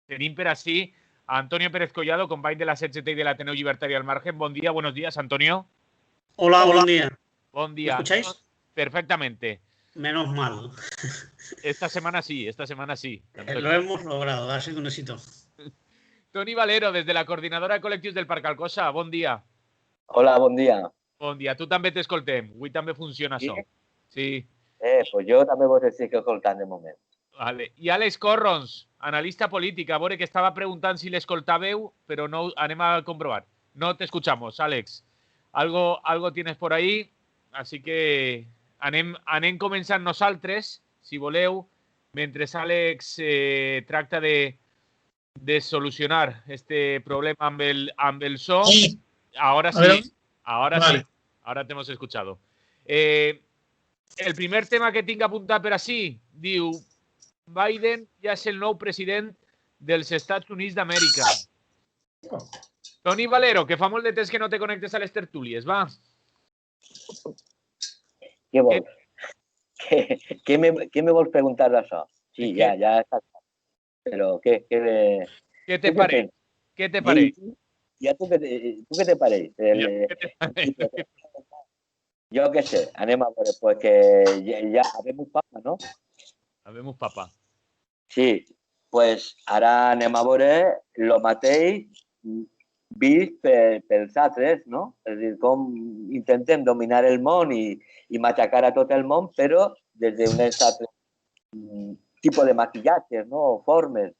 Tenim per ací a Antonio Pérez Collado, company de la CGT y del Ateneo Llibertari al Margen. Buen día, buenos días, Antonio. Hola, buen día. Buen día. ¿Me escucháis? Perfectamente. Menos mal. Esta semana sí. Lo hemos logrado, ha sido un éxito. Toni Valero, des de la Coordinadora de Col·lectius del Parc Alcosa, bon dia. Hola, bon dia. Bon dia, tu també t'escoltem. Avui també funciona Sí? això. Sí. Pues jo també vos estic escoltant de moment. Vale. I Àlex Corrons, analista polític, a veure que estava preguntant si l'escoltàveu, però no, anem a comprovar. No te escuchamos, Àlex. Algo tienes por ahí, así que anem començant nosaltres, si voleu, mentre Àlex tracta de solucionar este problema amb el so. Sí. Ahora sí, ahora vale. sí, ahora te hemos escuchado. El primer tema que tinc apuntat per així, diu, Biden ja és el nou president dels Estats Units d'Amèrica. Toni Valero, que fa molt de temps que no te connectes a les tertúlies, va. Què vols? Què me vols preguntar d'això? Sí, ja està. Però què te pareix? Què te pareix? Ja tu què te pareix? Jo què sé, anem a veure, pues que ja habem un papa, no? Habem un papa. Sí, pues ara anem a veure el mateix vist pels altres, no? És a dir, com intentem dominar el món i machacar a tot el món, però des d'un altre tipus de maquillatges, no? Formes.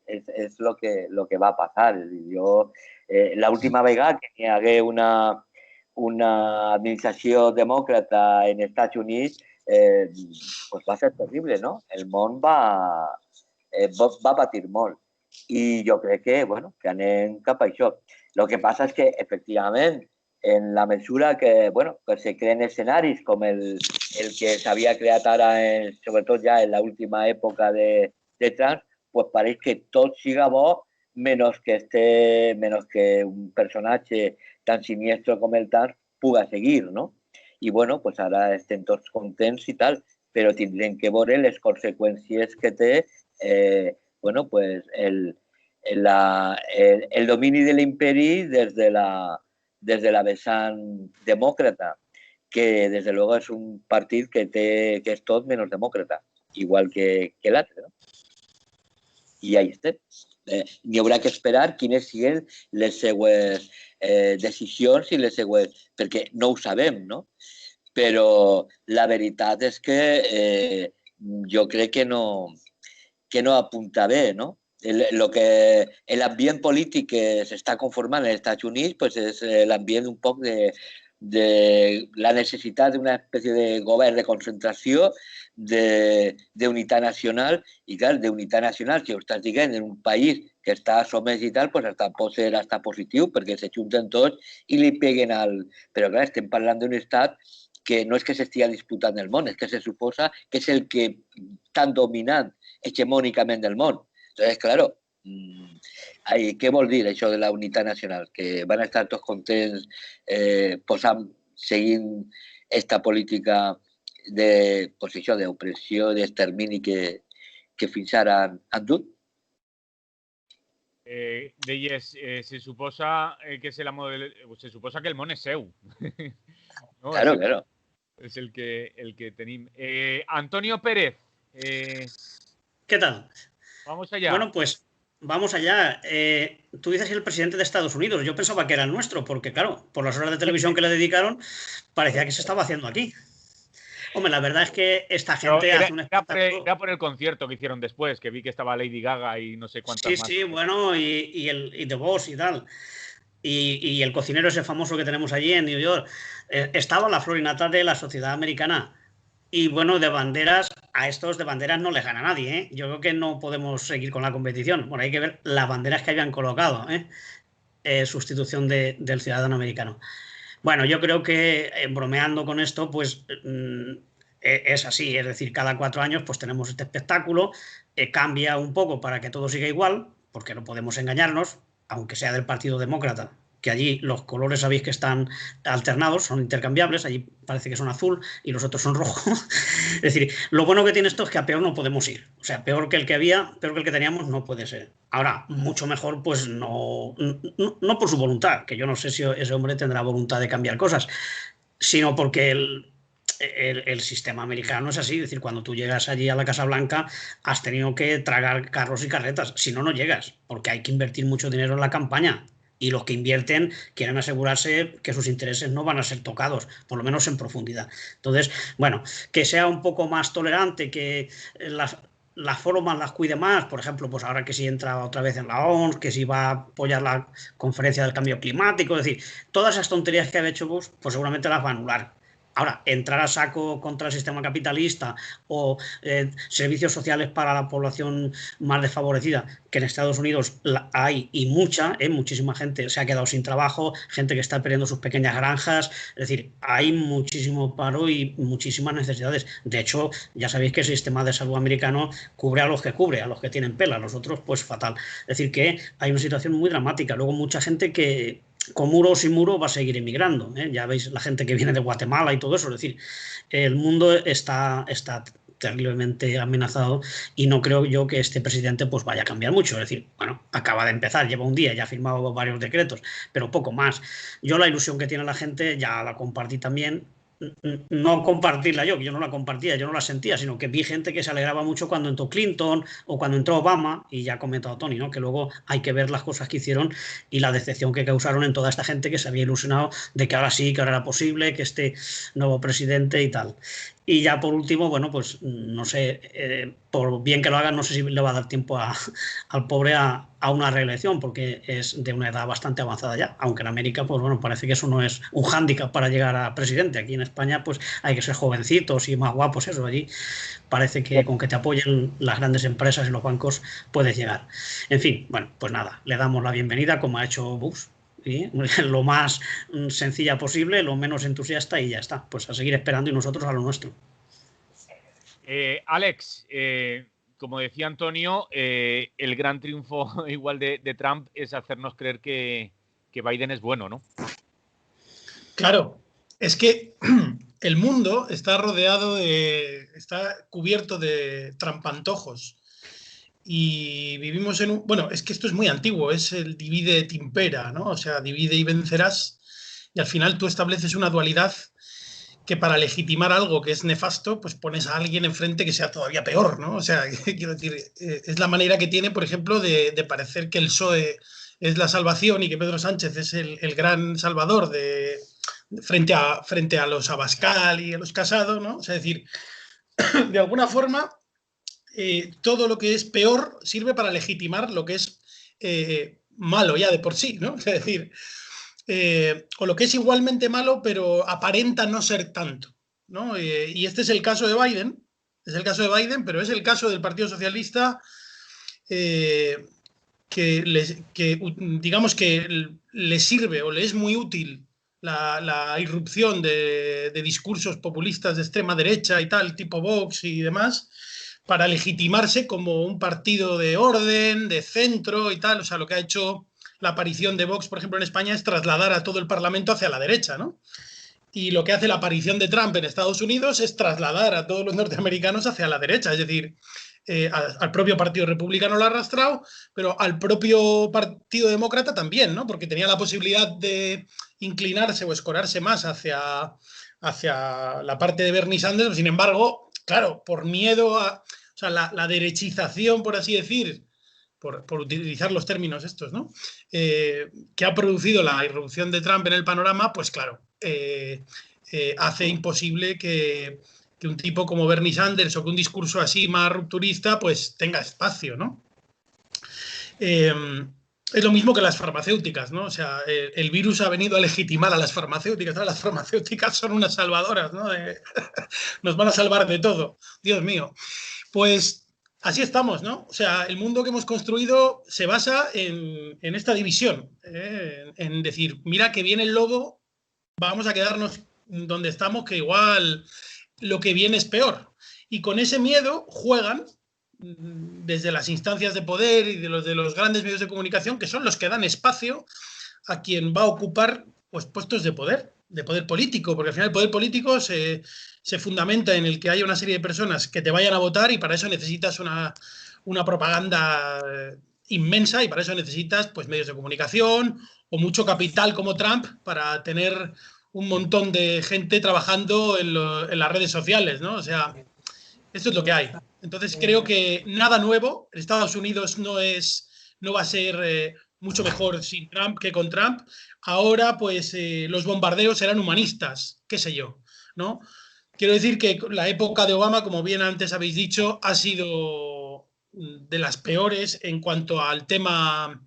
És lo que va passar. És dir, l'última vegada que hi hagué una administració demòcrata en Estats Units, pues va ser terrible, no? El món va patir molt. I jo crec que anem cap a això. El que passa és que, efectivament, en la mesura que se creen escenaris com el que s'havia creat ara, sobretot ja en l'última època de Trump, pues pareix que tot siga bo, menys que un personatge tan siniestro com el Trump puga seguir, no? I, pues ara estem tots contents i tal, però tindrem que veure les conseqüències que té pues el domini de l'imperi des de la vessant demòcrata, que des de luego és un partit que és tot menys demòcrata, igual que l'altre, no? I ahí estem. N'hi haurà que esperar quines siguin les seues decisions i les seues... perquè no ho sabem, no? Però la veritat és que jo crec que no apunta bé, no? L'ambient polític que s'està conformant als Estats Units pues és l'ambient un poc de la necessitat d'una espècie de govern de concentració, d'unitat nacional, i clar, d'unitat nacional, si ho estàs dient en un país que està somès i tal, pues pot ser hasta positiu, perquè se junten tots i li peguen al... Però clar, estem parlant d'un estat que no és que s'estigui disputant el món, és que se suposa que és el que està dominant hegemònicament del món. Entonces, claro, què vol dir això de la unitat nacional? Que van estar tots contents seguint esta política d'opressió, d'extermini que fins ara han dut? Deies, se suposa que se suposa que el món és seu. No, claro. És el que tenim. Antonio Pérez. ¿Qué tal? Vamos allá. Bueno, pues vamos allá. Tú dices el presidente de Estados Unidos. Yo pensaba que era el nuestro, porque claro, por las horas de televisión que le dedicaron, parecía que se estaba haciendo aquí. Hombre, la verdad es que esta gente hace un espectáculo... Era por el concierto que hicieron después, que vi que estaba Lady Gaga y no sé cuántas más. Sí, bueno, y The Boss y tal. Y el cocinero ese famoso que tenemos allí en New York. Estaba la flor y nata de la sociedad americana. Y bueno, de banderas, a estos de banderas no les gana nadie, ¿eh? Yo creo que no podemos seguir con la competición. Bueno, hay que ver las banderas que habían colocado, sustitución del ciudadano americano. Bueno, yo creo que bromeando con esto, pues es así. Es decir, cada 4 años pues tenemos este espectáculo, cambia un poco para que todo siga igual, porque no podemos engañarnos, aunque sea del Partido Demócrata, que allí los colores sabéis que están alternados, son intercambiables, allí parece que son azul y los otros son rojo. Es decir, lo bueno que tiene esto es que a peor no podemos ir. O sea, peor que el que había, peor que el que teníamos no puede ser. Ahora, mucho mejor, pues no por su voluntad, que yo no sé si ese hombre tendrá voluntad de cambiar cosas, sino porque el sistema americano es así. Es decir, cuando tú llegas allí a la Casa Blanca, has tenido que tragar carros y carretas. Si no, no llegas, porque hay que invertir mucho dinero en la campaña. Y los que invierten quieren asegurarse que sus intereses no van a ser tocados, por lo menos en profundidad. Entonces, bueno, que sea un poco más tolerante, que las formas las cuide más, por ejemplo, pues ahora que si entra otra vez en la OMS, que si va a apoyar la conferencia del cambio climático, es decir, todas esas tonterías que ha hecho Bush, pues seguramente las va a anular. Ahora, entrar a saco contra el sistema capitalista o servicios sociales para la población más desfavorecida, que en Estados Unidos hay y muchísima gente se ha quedado sin trabajo, gente que está perdiendo sus pequeñas granjas, es decir, hay muchísimo paro y muchísimas necesidades. De hecho, ya sabéis que el sistema de salud americano cubre a los que cubre, a los que tienen pela, a los otros pues fatal. Es decir, que hay una situación muy dramática. Luego mucha gente que con muro o sin muro va a seguir emigrando, ¿eh? Ya veis la gente que viene de Guatemala y todo eso. Es decir, el mundo está terriblemente amenazado y no creo yo que este presidente pues vaya a cambiar mucho. Es decir, bueno, acaba de empezar, lleva un día, ya ha firmado varios decretos, pero poco más. Yo la ilusión que tiene la gente ya la compartí también. No compartirla yo no la compartía, yo no la sentía, sino que vi gente que se alegraba mucho cuando entró Clinton o cuando entró Obama, y ya ha comentado Tony, ¿no? Que luego hay que ver las cosas que hicieron y la decepción que causaron en toda esta gente que se había ilusionado de que ahora sí, que ahora era posible, que este nuevo presidente y tal. Y ya por último, bueno, pues no sé, por bien que lo hagan, no sé si le va a dar tiempo al pobre a una reelección, porque es de una edad bastante avanzada ya, aunque en América, pues bueno, parece que eso no es un hándicap para llegar a presidente. Aquí en España, pues hay que ser jovencitos y más guapos, eso. Allí parece que con que te apoyen las grandes empresas y los bancos puedes llegar. En fin, bueno, pues nada, le damos la bienvenida como ha hecho Bush. ¿Sí? Lo más sencilla posible, lo menos entusiasta y ya está. Pues a seguir esperando y nosotros a lo nuestro. Alex, como decía Antonio, el gran triunfo igual de Trump es hacernos creer que Biden es bueno, ¿no? Claro, es que el mundo está está cubierto de trampantojos. Y vivimos en un... Bueno, es que esto es muy antiguo, es el divide et impera, ¿no? O sea, divide y vencerás, y al final tú estableces una dualidad que para legitimar algo que es nefasto, pues pones a alguien enfrente que sea todavía peor, ¿no? O sea, quiero decir, es la manera que tiene, por ejemplo, de parecer que el PSOE es la salvación y que Pedro Sánchez es el gran salvador frente a los Abascal y a los Casado, ¿no? O sea, es decir, de alguna forma... todo lo que es peor sirve para legitimar lo que es malo ya de por sí, ¿no? Es decir, o lo que es igualmente malo, pero aparenta no ser tanto, ¿no? Y este es el caso de Biden, pero es el caso del Partido Socialista, digamos que le sirve o le es muy útil la irrupción de discursos populistas de extrema derecha y tal, tipo Vox y demás, para legitimarse como un partido de orden, de centro y tal. O sea, lo que ha hecho la aparición de Vox, por ejemplo, en España es trasladar a todo el Parlamento hacia la derecha, ¿no? Y lo que hace la aparición de Trump en Estados Unidos es trasladar a todos los norteamericanos hacia la derecha. Es decir, al propio Partido Republicano lo ha arrastrado, pero al propio Partido Demócrata también, ¿no? Porque tenía la posibilidad de inclinarse o escorarse más hacia la parte de Bernie Sanders. Sin embargo, claro, por miedo a... O sea, la derechización, por así decir, por utilizar los términos estos, ¿no? Que ha producido la irrupción de Trump en el panorama, pues claro, hace imposible que un tipo como Bernie Sanders o que un discurso así más rupturista pues tenga espacio, ¿no? Es lo mismo que las farmacéuticas, ¿no? O sea, el virus ha venido a legitimar a las farmacéuticas, ¿no? Las farmacéuticas son unas salvadoras, ¿no? Nos van a salvar de todo, Dios mío. Pues así estamos, ¿no? O sea, el mundo que hemos construido se basa en esta división, en decir, mira que viene el lobo, vamos a quedarnos donde estamos, que igual lo que viene es peor. Y con ese miedo juegan desde las instancias de poder y de los grandes medios de comunicación, que son los que dan espacio a quien va a ocupar pues, puestos de poder político, porque al final el poder político se fundamenta en el que haya una serie de personas que te vayan a votar y para eso necesitas una propaganda inmensa y para eso necesitas pues, medios de comunicación o mucho capital como Trump para tener un montón de gente trabajando en las redes sociales, ¿no? O sea, esto es lo que hay. Entonces creo que nada nuevo. Estados Unidos no va a ser mucho mejor sin Trump que con Trump. Ahora, pues, los bombardeos serán humanistas, qué sé yo, ¿no? Quiero decir que la época de Obama, como bien antes habéis dicho, ha sido de las peores en cuanto al tema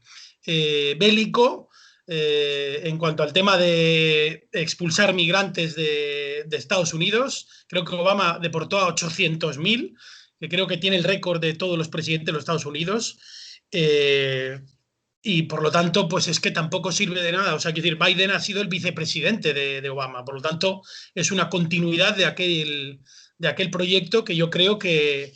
bélico, en cuanto al tema de expulsar migrantes de Estados Unidos. Creo que Obama deportó a 800.000, que creo que tiene el récord de todos los presidentes de los Estados Unidos. Y por lo tanto, pues es que tampoco sirve de nada. O sea, quiero decir, Biden ha sido el vicepresidente de Obama. Por lo tanto, es una continuidad de aquel proyecto que yo creo que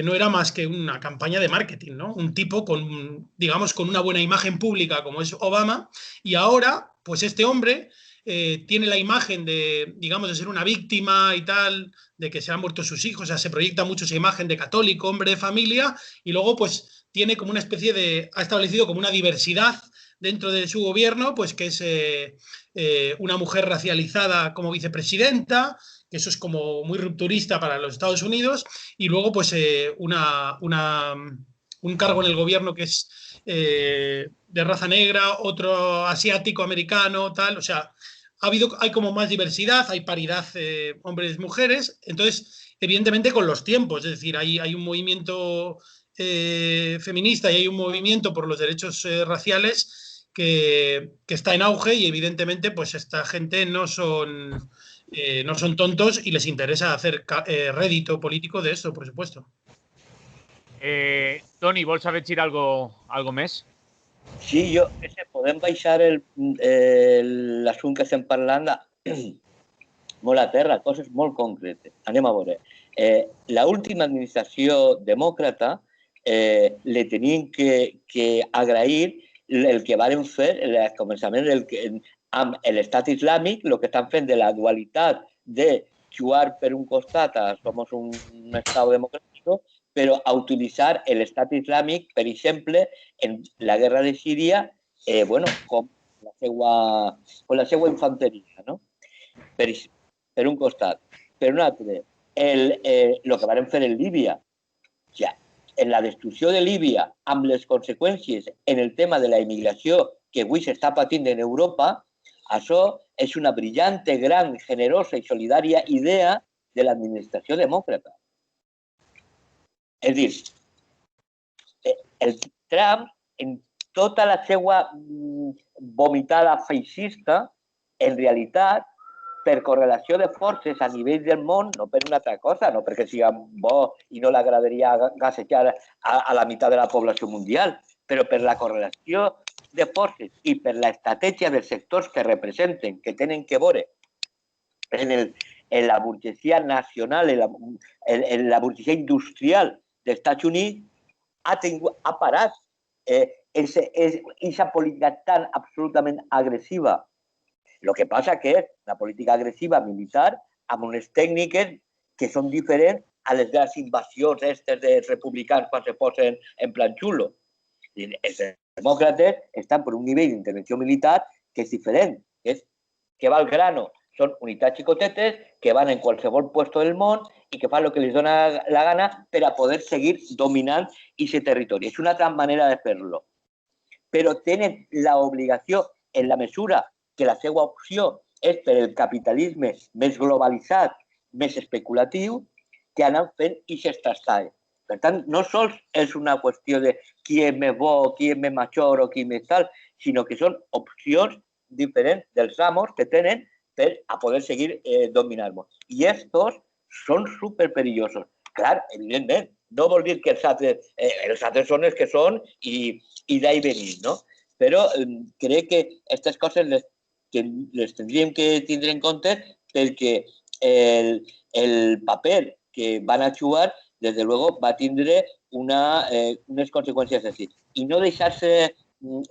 no era más que una campaña de marketing, ¿no? Un tipo con, digamos, con una buena imagen pública como es Obama, y ahora, pues este hombre tiene la imagen de, digamos, de ser una víctima y tal, de que se han muerto sus hijos, o sea, se proyecta mucho esa imagen de católico, hombre de familia, y luego, pues, tiene como una especie de, ha establecido como una diversidad dentro de su gobierno, pues que es una mujer racializada como vicepresidenta, que eso es como muy rupturista para los Estados Unidos, y luego pues un cargo en el gobierno que es de raza negra, otro asiático, americano, tal, o sea, hay como más diversidad, hay paridad hombres-mujeres, entonces, evidentemente con los tiempos, es decir, hay un movimiento feminista y hay un movimiento por los derechos raciales que está en auge y evidentemente pues esta gente no son tontos y les interesa hacer rédito político de esto, por supuesto. Toni, vols afegir algo més? Sí, podem baixar l'assumpte que estem parlant molt a terra, coses molt concretes. Anem a veure. L'última administració demòcrata le tenien que agrair el que varen fer al començament amb l'estat islàmic, el que estan fent de la dualitat de jugar per un costat a somos un estat democràtic, però a utilitzar l'estat islàmic, per exemple, en la guerra de Síria, com la seva infanteria, no? Per un costat. Per un altre, el que varen fer en Líbia, ja, en la destrucció de Líbia, amb les conseqüències en el tema de la immigració que avui s'està patint en Europa, això és una brillante, gran, generosa i solidària idea de l'administració demòcrata. És a dir, el Trump, en tota la seva vomitada feixista, en realitat, per correlació de forces a nivell del món, no per una altra cosa, no perquè sigui bo i no l'agradaria gasejar a la meitat de la població mundial, però per la correlació de forces i per l'estratègia dels sectors que representen, que tenen que veure en la burgesia nacional, en la burgesia industrial dels Estats Units, ha parat aquesta política tan absolutament agressiva. El que passa que és una política agressiva militar amb unes tècniques que són diferents a les grans invasions aquestes dels republicans quan se posen en plan xulo. Els demòcrates estan per un nivell d'intervenció militar que és diferent, que va al grano. Són unitats xicotetes que van en qualsevol puesto del món i que fan el que les dona la gana per a poder seguir dominant aquest territori. És una altra manera de fer-lo. Però tenen l'obligació, en la mesura que la seva opció és per el capitalisme més globalitzat, més especulatiu, que anem fent aquests trastats. Per tant, no sols és una qüestió de qui és més bo, qui és més major o qui és més tal, sinó que són opcions diferents dels amos que tenen per a poder seguir dominant-nos. I estos són superperillosos. Clar, evidentment, no vol dir que els altres són els que són i d'ahí venim, no? Però crec que aquestes coses les tindríem que tindre en compte perquè el paper que van a jugar, desde luego, va a tindre unes conseqüències així. I no deixar-se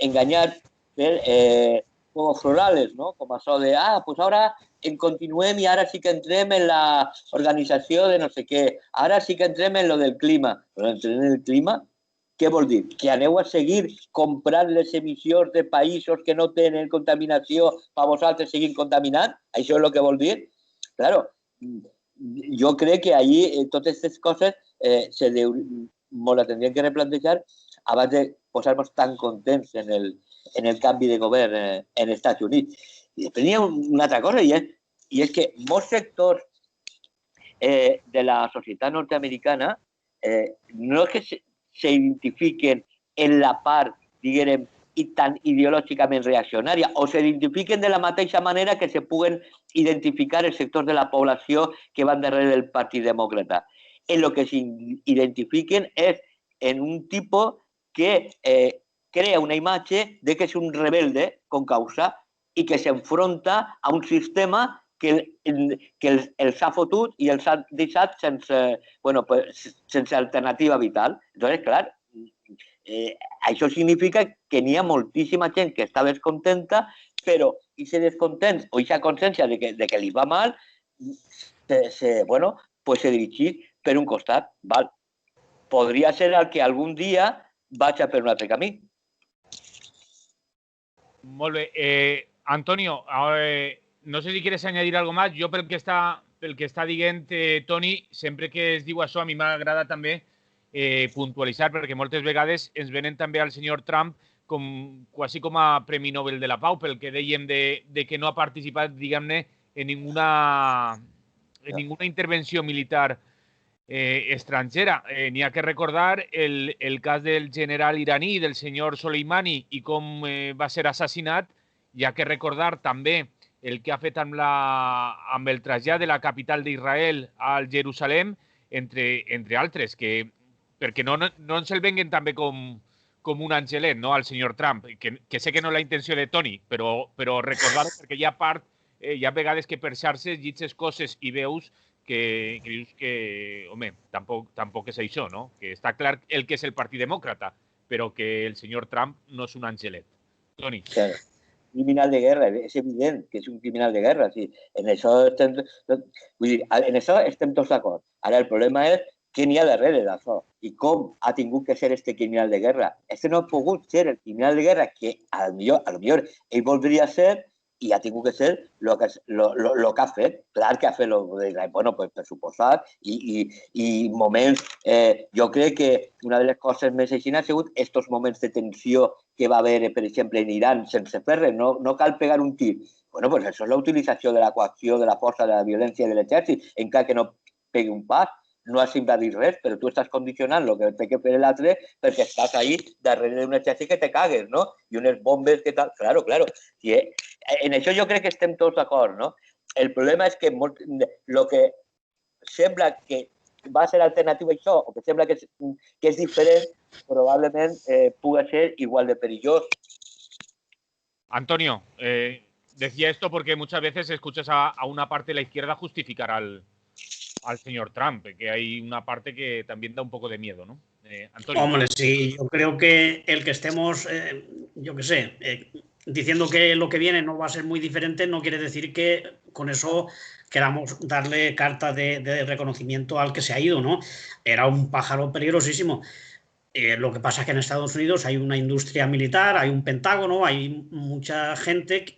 enganyar juegos florales, no? Com això de, pues ara en continuem i ara sí que entrem en la organització de no sé què, ara sí que entrem en lo del clima. Però entrem en el clima, què vol dir? Que aneu a seguir comprant les emissions de països que no tenen contaminació per vosaltres seguir contaminant? Això és el que vol dir? Claro, jo crec que ahir totes aquestes coses molt la tindríem que replantejar abans de posar-nos tan contents en el canvi de govern en Estats Units. I després hi ha una altra cosa, i és que molts sectors de la societat nord-americana no és que s'identifiquen en la part, diguem, tan ideològicament reaccionària, o s'identifiquen de la mateixa manera que se puguen identificar els sectors de la població que van darrere del Partit Demòcrata. En lo que s'identifiquen és en un tipus que crea una imatge de que és un rebelde con causa i que s'enfronta a un sistema que els ha fotut i els ha deixat sense alternativa vital. Entonces, clar, això significa que n'hi ha moltíssima gent que està descontenta, però aquest descontent o aquesta consciència de que li va mal se dirigeix per un costat. Val? Podria ser el que algun dia vagi per un altre camí. Molt bé. Antonio, no sé si quieres añadir algo más. Jo pel que està dient Toni, sempre que es diu això, a mi m'agrada també puntualitzar, perquè moltes vegades ens venen també al senyor Trump quasi com a Premi Nobel de la Pau, pel que dèiem de que no ha participat, diguem-ne, en ninguna intervenció militar estrangera. N'hi ha que recordar el cas del general iraní, del senyor Soleimani, i com va ser assassinat. Hi ha que recordar també el que ha fet amb el trasllat de la capital d'Israel al Jerusalem, entre altres, perquè no ens el venguen també com un angelet, no, al senyor Trump, que sé que no és la intenció de Toni, però recordar-ho perquè hi ha vegades que per xarxes llitges coses i veus que dius que, home, tampoc és això, no? Que està clar el que és el Partit Demòcrata, però que el senyor Trump no és un angelet. Toni. Claro. Criminal de guerra, és evident que és un criminal de guerra. Sí. En això estem tots d'acord. Ara el problema és què n'hi ha darrere d'això i com ha tingut que ser este criminal de guerra. Este no ha pogut ser el criminal de guerra que a lo millor ell voldria ser i ha tingut que ser el que ha fet. Clar que ha fet, per suposat, i moments... Jo crec que una de les coses més així ha sigut aquests moments de tensió que va haver, per exemple, en Iran, sense fer res, no cal pegar un tir. Bueno, pues això és la utilització de la coacció, de la força, de la violència de l'exèrcit, encara que no pegui un pas. No has invadir res, però tu estàs condicionant el que té que fer l'altre perquè estàs ahí darrere d'un exèrcit que te cagues, no? I unes bombes que tal... Claro. I en això jo crec que estem tots d'acord, no? El problema és que el que sembla que va ser alternatiu a això, o que sembla que és diferent, probablement pugui ser igual de perillós. Antonio, decía esto porque muchas veces escuchas a una parte de la izquierda justificar al señor Trump, que hay una parte que también da un poco de miedo, ¿no? Antonio. Hombre, sí, yo creo que el que estemos, yo qué sé, diciendo que lo que viene no va a ser muy diferente, no quiere decir que con eso queramos darle carta de reconocimiento al que se ha ido, ¿no? Era un pájaro peligrosísimo. Lo que pasa es que en Estados Unidos hay una industria militar, hay un Pentágono, hay mucha gente,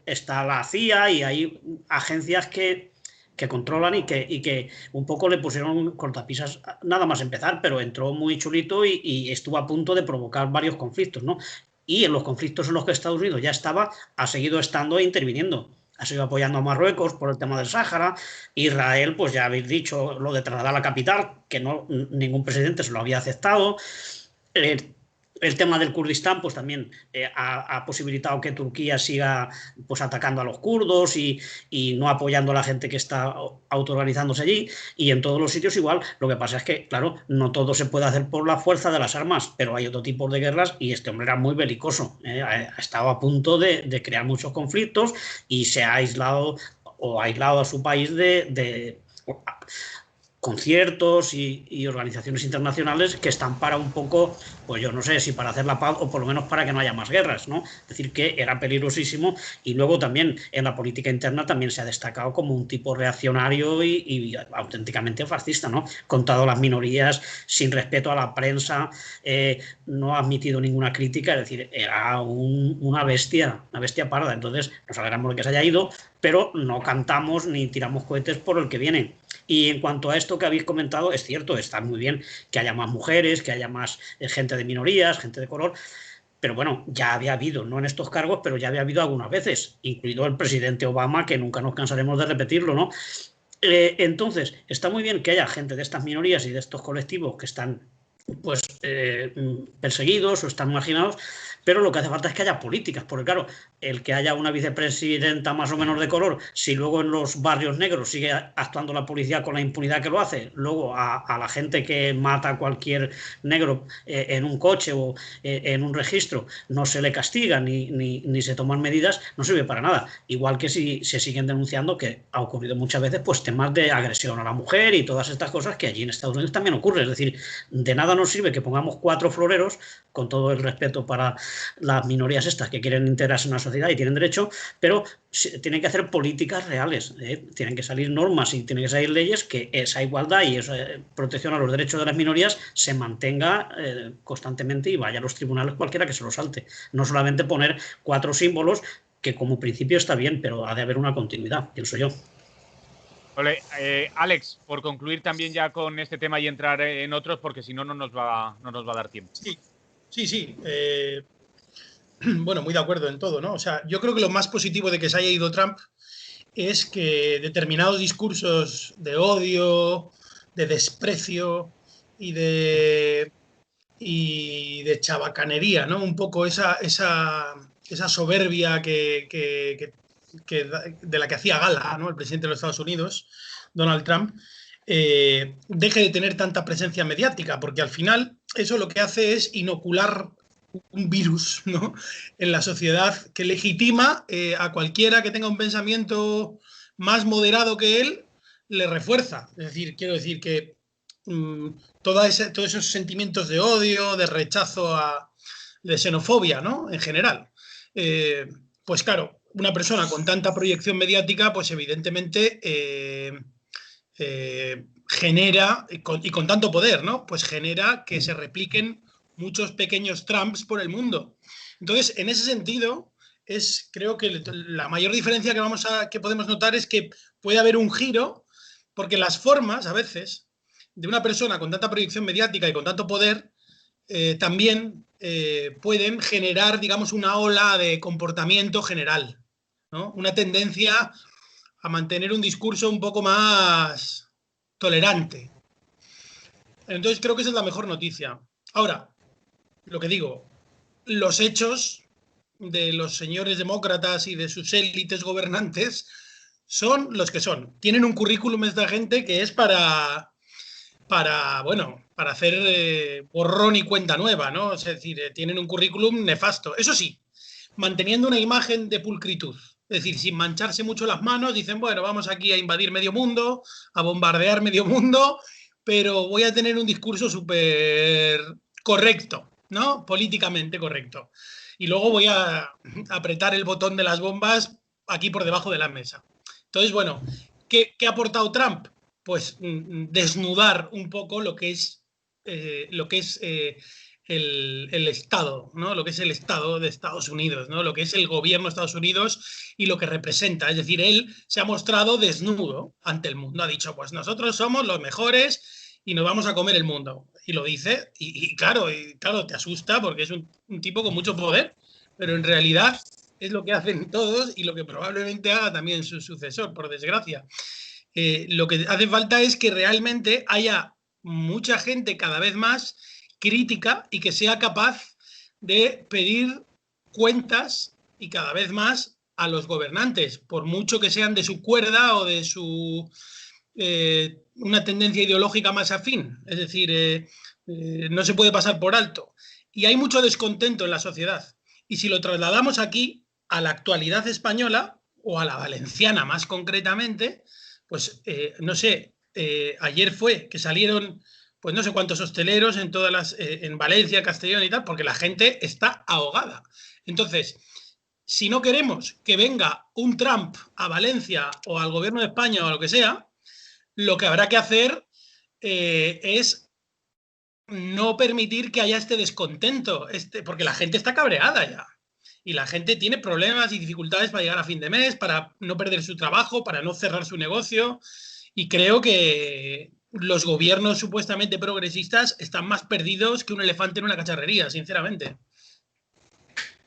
está la CIA y hay agencias que controlan y que un poco le pusieron cortapisas nada más empezar, pero entró muy chulito y estuvo a punto de provocar varios conflictos, ¿no? Y en los conflictos en los que Estados Unidos ya estaba, ha seguido estando e interviniendo. Ha seguido apoyando a Marruecos por el tema del Sáhara. Israel, pues ya habéis dicho lo de trasladar la capital, que ningún presidente se lo había aceptado. El tema del Kurdistán pues también ha posibilitado que Turquía siga pues atacando a los kurdos y no apoyando a la gente que está autoorganizándose allí, y en todos los sitios igual. Lo que pasa es que, claro, no todo se puede hacer por la fuerza de las armas, pero hay otro tipo de guerras y este hombre era muy belicoso, ha estado a punto de crear muchos conflictos y se ha aislado a su país conciertos y organizaciones internacionales que están para un poco, pues yo no sé si para hacer la paz o por lo menos para que no haya más guerras, ¿no? Es decir, que era peligrosísimo, y luego también en la política interna también se ha destacado como un tipo reaccionario y auténticamente fascista, ¿no? Contado las minorías, sin respeto a la prensa, no ha admitido ninguna crítica, es decir, era una bestia parda. Entonces nos alegramos de que se haya ido, pero no cantamos ni tiramos cohetes por el que viene. Y en cuanto a esto que habéis comentado, es cierto, está muy bien que haya más mujeres, que haya más gente de minorías, gente de color, pero bueno, ya había habido, no en estos cargos, pero ya había habido algunas veces, incluido el presidente Obama, que nunca nos cansaremos de repetirlo, ¿no? Entonces, está muy bien que haya gente de estas minorías y de estos colectivos que están pues perseguidos o están marginados, pero lo que hace falta es que haya políticas, porque claro, el que haya una vicepresidenta más o menos de color, si luego en los barrios negros sigue actuando la policía con la impunidad que lo hace, luego a la gente que mata a cualquier negro en un coche o en un registro no se le castiga ni se toman medidas, no sirve para nada. Igual que si se siguen denunciando, que ha ocurrido muchas veces, pues temas de agresión a la mujer y todas estas cosas que allí en Estados Unidos también ocurre. Es decir, de nada nos sirve que pongamos 4 floreros, con todo el respeto para las minorías estas que quieren integrarse en una sociedad y tienen derecho, pero tienen que hacer políticas reales, tienen que salir normas y tienen que salir leyes que esa igualdad y esa protección a los derechos de las minorías se mantenga constantemente y vaya a los tribunales cualquiera que se lo salte. No solamente poner 4 símbolos, que como principio está bien, pero ha de haber una continuidad, pienso yo. Vale, Alex, por concluir también ya con este tema y entrar en otros, porque si no, no nos va a dar tiempo. Sí. Bueno, muy de acuerdo en todo, ¿no? O sea, yo creo que lo más positivo de que se haya ido Trump es que determinados discursos de odio, de desprecio y de chabacanería, ¿no? Un poco esa soberbia de la que hacía gala, ¿no?, el presidente de los Estados Unidos, Donald Trump, deje de tener tanta presencia mediática, porque al final eso lo que hace es inocular un virus, ¿no?, en la sociedad que legitima a cualquiera que tenga un pensamiento más moderado que él, le refuerza. Es decir, quiero decir que todos esos sentimientos de odio, de rechazo, de xenofobia, ¿no?, en general. Pues claro, una persona con tanta proyección mediática, pues evidentemente genera, y con tanto poder, ¿no?, pues genera que se repliquen muchos pequeños Trumps por el mundo. Entonces, en ese sentido, creo que la mayor diferencia que podemos notar es que puede haber un giro, porque las formas, a veces, de una persona con tanta proyección mediática y con tanto poder, también pueden generar, digamos, una ola de comportamiento general, ¿no?, una tendencia a mantener un discurso un poco más tolerante. Entonces creo que esa es la mejor noticia. Ahora, lo que digo, los hechos de los señores demócratas y de sus élites gobernantes son los que son. Tienen un currículum esta gente que es para hacer borrón y cuenta nueva, ¿no? Es decir, tienen un currículum nefasto. Eso sí, manteniendo una imagen de pulcritud. Es decir, sin mancharse mucho las manos, dicen, bueno, vamos aquí a invadir medio mundo, a bombardear medio mundo, pero voy a tener un discurso súper correcto, ¿no?, políticamente correcto. Y luego voy a apretar el botón de las bombas aquí por debajo de la mesa. Entonces, bueno, ¿qué ha aportado Trump? Pues desnudar un poco lo que es el Estado, ¿no?, lo que es el Estado de Estados Unidos, ¿no?, lo que es el gobierno de Estados Unidos y lo que representa. Es decir, él se ha mostrado desnudo ante el mundo. Ha dicho, pues nosotros somos los mejores y nos vamos a comer el mundo. Y lo dice, y claro, te asusta porque es un tipo con mucho poder, pero en realidad es lo que hacen todos y lo que probablemente haga también su sucesor, por desgracia. Lo que hace falta es que realmente haya mucha gente cada vez más crítica y que sea capaz de pedir cuentas y cada vez más a los gobernantes, por mucho que sean de su cuerda o de una tendencia ideológica más afín. Es decir, no se puede pasar por alto. Y hay mucho descontento en la sociedad. Y si lo trasladamos aquí a la actualidad española o a la valenciana más concretamente, pues no sé, ayer fue que salieron, pues no sé cuántos hosteleros en todas las, en Valencia, Castellón y tal, porque la gente está ahogada. Entonces, si no queremos que venga un Trump a Valencia o al gobierno de España o a lo que sea, lo que habrá que hacer es no permitir que haya este descontento, porque la gente está cabreada ya. Y la gente tiene problemas y dificultades para llegar a fin de mes, para no perder su trabajo, para no cerrar su negocio. Y creo que los gobiernos supuestamente progresistas están más perdidos que un elefante en una cacharrería, sinceramente.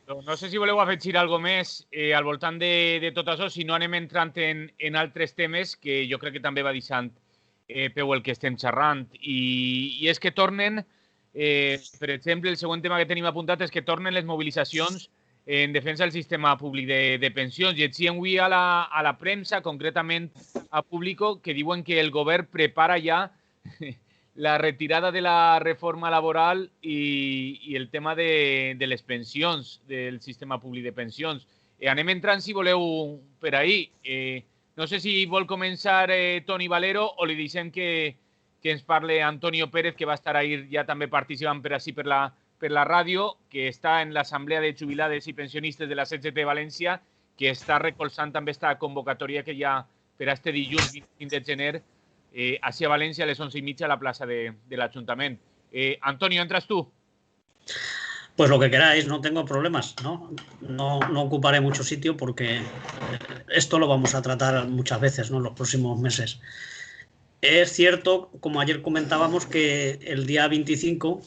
No sé si voleu afegir algo més al voltant de tot això, si no anem entrant en altres temes que jo crec que també va deixant peu el que estem xerrant. I és que tornen, per exemple, el següent tema que tenim apuntat és que tornen les mobilitzacions en defensa del sistema públic de pensions. Llegíem avui a la premsa, concretament a Público, que diuen que el govern prepara ja la retirada de la reforma laboral i el tema de les pensions, del sistema públic de pensions. Anem entrant, si voleu, per ahí. No sé si vol començar Toni Valero o li deixem que ens parle Antonio Pérez, que va estar ahí ja també participant per així per la ràdio, que està en l'Assemblea de Jubilades i Pensionistes de la CGT de València, que està recolzant també esta convocatòria que hi ha per a este dilluns 25 de gener hacia Valencia a las 11:30 a la plaza del Ayuntamiento. Antonio, ¿entras tú? Pues lo que queráis, no tengo problemas, ¿no? No ocuparé mucho sitio porque esto lo vamos a tratar muchas veces, ¿no? En los próximos meses. Es cierto, como ayer comentábamos, que el día 25,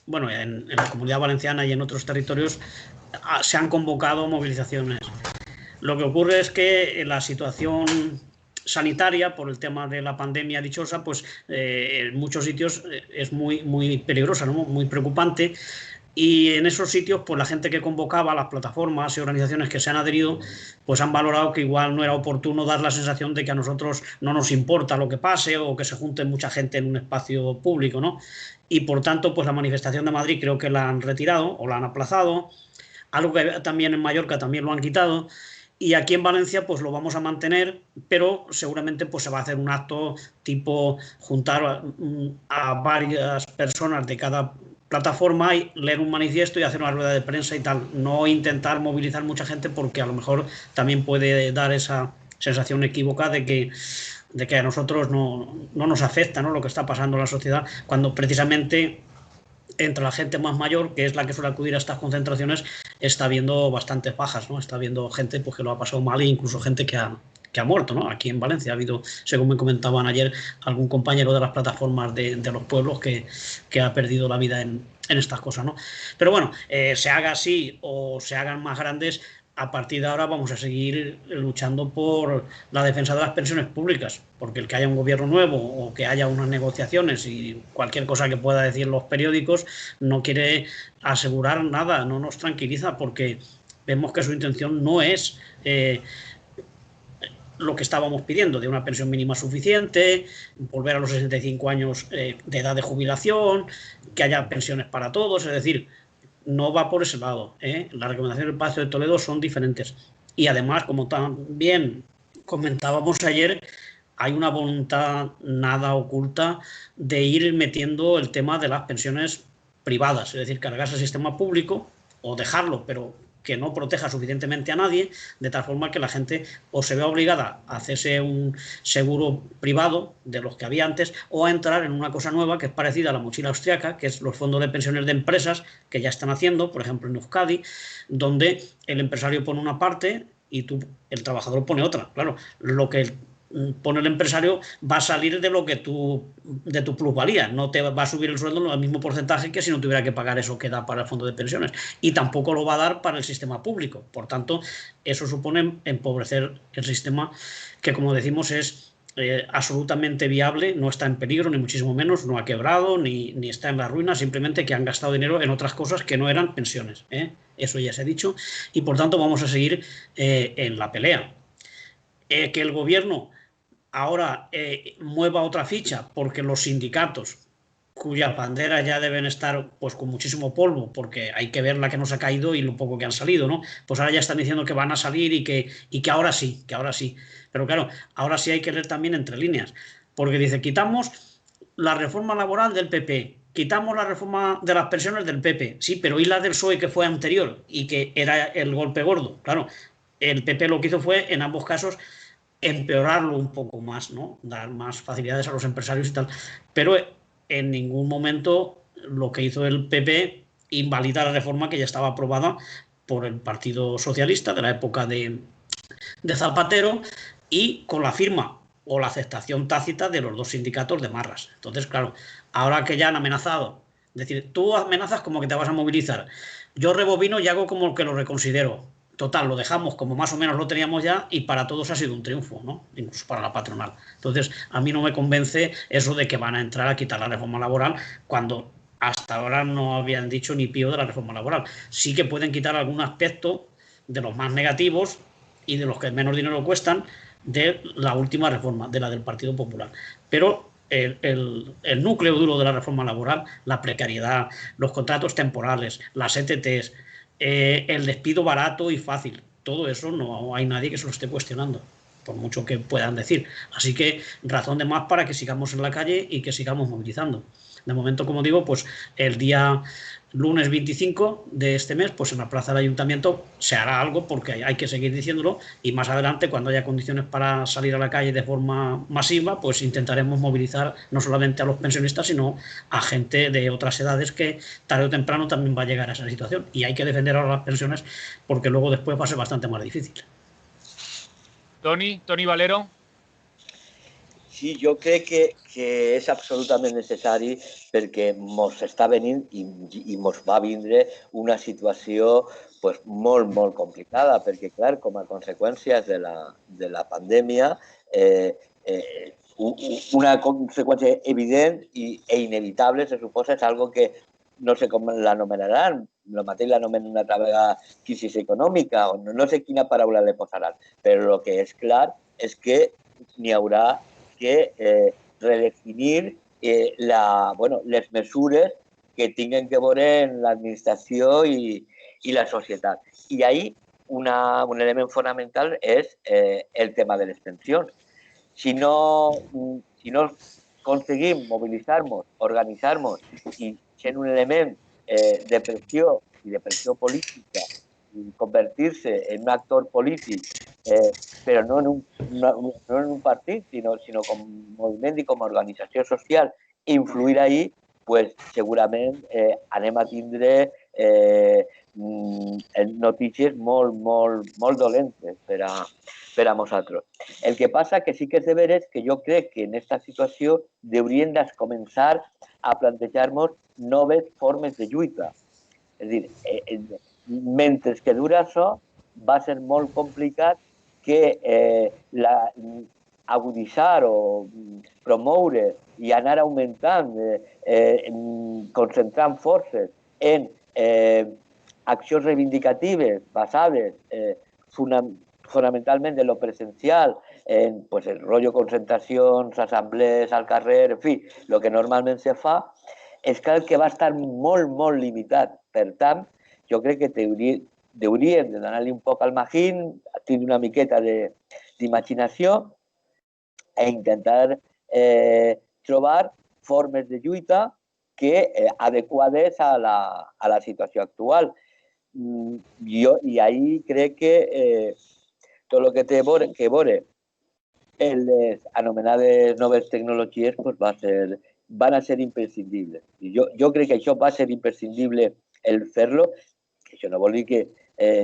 bueno, en la Comunidad Valenciana y en otros territorios se han convocado movilizaciones. Lo que ocurre es que la situación sanitaria, por el tema de la pandemia dichosa, pues en muchos sitios es muy peligrosa, ¿no? Muy preocupante. Y en esos sitios, pues la gente que convocaba, las plataformas y organizaciones que se han adherido, pues han valorado que igual no era oportuno dar la sensación de que a nosotros no nos importa lo que pase o que se junte mucha gente en un espacio público, ¿no? Y por tanto, pues la manifestación de Madrid creo que la han retirado o la han aplazado, algo que también en Mallorca también lo han quitado. Y aquí en Valencia pues lo vamos a mantener, pero seguramente pues se va a hacer un acto tipo juntar a varias personas de cada plataforma y leer un manifiesto y hacer una rueda de prensa y tal. No intentar movilizar mucha gente porque a lo mejor también puede dar esa sensación equívoca de que a nosotros no nos afecta, ¿no? Lo que está pasando en la sociedad, cuando precisamente entre la gente más mayor, que es la que suele acudir a estas concentraciones, está habiendo bastantes bajas, ¿no? Está habiendo gente pues, que lo ha pasado mal e incluso gente que ha muerto, ¿no? Aquí en Valencia ha habido, según me comentaban ayer, algún compañero de las plataformas de los pueblos que ha perdido la vida en estas cosas, ¿no? Pero bueno, se haga así o se hagan más grandes, a partir de ahora vamos a seguir luchando por la defensa de las pensiones públicas, porque el que haya un gobierno nuevo o que haya unas negociaciones y cualquier cosa que pueda decir los periódicos no quiere asegurar nada, no nos tranquiliza, porque vemos que su intención no es lo que estábamos pidiendo, de una pensión mínima suficiente, volver a los 65 años de edad de jubilación, que haya pensiones para todos, es decir, no va por ese lado, ¿eh? Las recomendaciones del Pacto de Toledo son diferentes. Y además, como también comentábamos ayer, hay una voluntad nada oculta de ir metiendo el tema de las pensiones privadas, es decir, cargarse el sistema público o dejarlo, pero que no proteja suficientemente a nadie, de tal forma que la gente o se vea obligada a hacerse un seguro privado de los que había antes o a entrar en una cosa nueva que es parecida a la mochila austriaca, que es los fondos de pensiones de empresas que ya están haciendo, por ejemplo en Euskadi, donde el empresario pone una parte y el trabajador pone otra. Claro, lo que pone el empresario va a salir de tu plusvalía, no te va a subir el sueldo al mismo porcentaje que si no tuviera que pagar eso que da para el fondo de pensiones, y tampoco lo va a dar para el sistema público. Por tanto, eso supone empobrecer el sistema, que como decimos es absolutamente viable, no está en peligro ni muchísimo menos, no ha quebrado ni está en la ruina, simplemente que han gastado dinero en otras cosas que no eran pensiones, ¿eh? Eso ya se ha dicho, y por tanto vamos a seguir en la pelea. Que el gobierno ahora mueva otra ficha porque los sindicatos, cuyas banderas ya deben estar pues con muchísimo polvo, porque hay que ver la que nos ha caído y lo poco que han salido, ¿no? Pues ahora ya están diciendo que van a salir y que ahora sí, Pero claro, ahora sí hay que leer también entre líneas. porque dice, quitamos la reforma laboral del PP, quitamos la reforma de las pensiones del PP, sí, pero ¿y la del PSOE que fue anterior y que era el golpe gordo? Claro, el PP lo que hizo fue, en ambos casos, empeorarlo un poco más, ¿no? Dar más facilidades a los empresarios y tal. Pero en ningún momento lo que hizo el PP invalida la reforma que ya estaba aprobada por el Partido Socialista de la época de Zapatero y con la firma o la aceptación tácita de los dos sindicatos de Marras. Entonces, claro, ahora que ya han amenazado, es decir, tú amenazas como que te vas a movilizar, yo rebobino y hago como que lo reconsidero. Total, lo dejamos como más o menos lo teníamos ya y para todos ha sido un triunfo, ¿no? Incluso para la patronal. Entonces, a mí no me convence eso de que van a entrar a quitar la reforma laboral cuando hasta ahora no habían dicho ni pío de la reforma laboral. Sí que pueden quitar algún aspecto de los más negativos y de los que menos dinero cuestan de la última reforma, de la del Partido Popular. Pero el núcleo duro de la reforma laboral, la precariedad, los contratos temporales, las ETTs, el despido barato y fácil, todo eso no hay nadie que se lo esté cuestionando, por mucho que puedan decir. Así que razón de más para que sigamos en la calle y que sigamos movilizando. De momento, como digo, pues el día lunes 25 de este mes, pues en la plaza del Ayuntamiento se hará algo porque hay que seguir diciéndolo y más adelante, cuando haya condiciones para salir a la calle de forma masiva, pues intentaremos movilizar no solamente a los pensionistas, sino a gente de otras edades que tarde o temprano también va a llegar a esa situación y hay que defender ahora las pensiones porque luego después va a ser bastante más difícil. Toni Valero. Sí, jo crec que és absolutament necessari perquè mos està venint i mos va vindre una situació pues, molt, molt complicada, perquè, clar, com a conseqüència de la pandèmia, una conseqüència evident i inevitable, se suposa, és algo que no sé com l'anomenaran, el mateix l'anomenen una altra vegada crisi econòmica, o no sé quina paraula li posaran, però el que és clar és que n'hi haurà que redefinir les mesures que tinguen que veure en l'administració i la societat. I ahí un element fonamental és el tema de les pensions. Si no aconseguim mobilitzar-nos, organitzar-nos i ser un element de pressió política i convertir-se en un actor polític, però no en un partit, sinó com moviment i com a organització social, influir ahí, pues, segurament anem a tindre notícies molt dolentes per a nosaltres. El que passa que sí que és de veres que jo crec que en aquesta situació hauríem de començar a plantejar-nos noves formes de lluita. És a dir, mentre que dura això, va ser molt complicat que aguditzar o promoure i anar augmentant, concentrant forces en accions reivindicatives basades fonamentalment en lo presencial, en el rotllo concentracions, assemblees al carrer, en fi, el que normalment se fa, és clar que va estar molt, molt limitat. Per tant, jo crec que hauríem d'anar-li un poc al magín, tindre una miqueta d'imaginació e intentar trobar formes de lluita adequades a la situació actual. I ahí crec que tot el que té que veure en les anomenades noves tecnologies van a ser imprescindibles. Jo crec que això va ser imprescindible el fer-lo, que això no vol dir que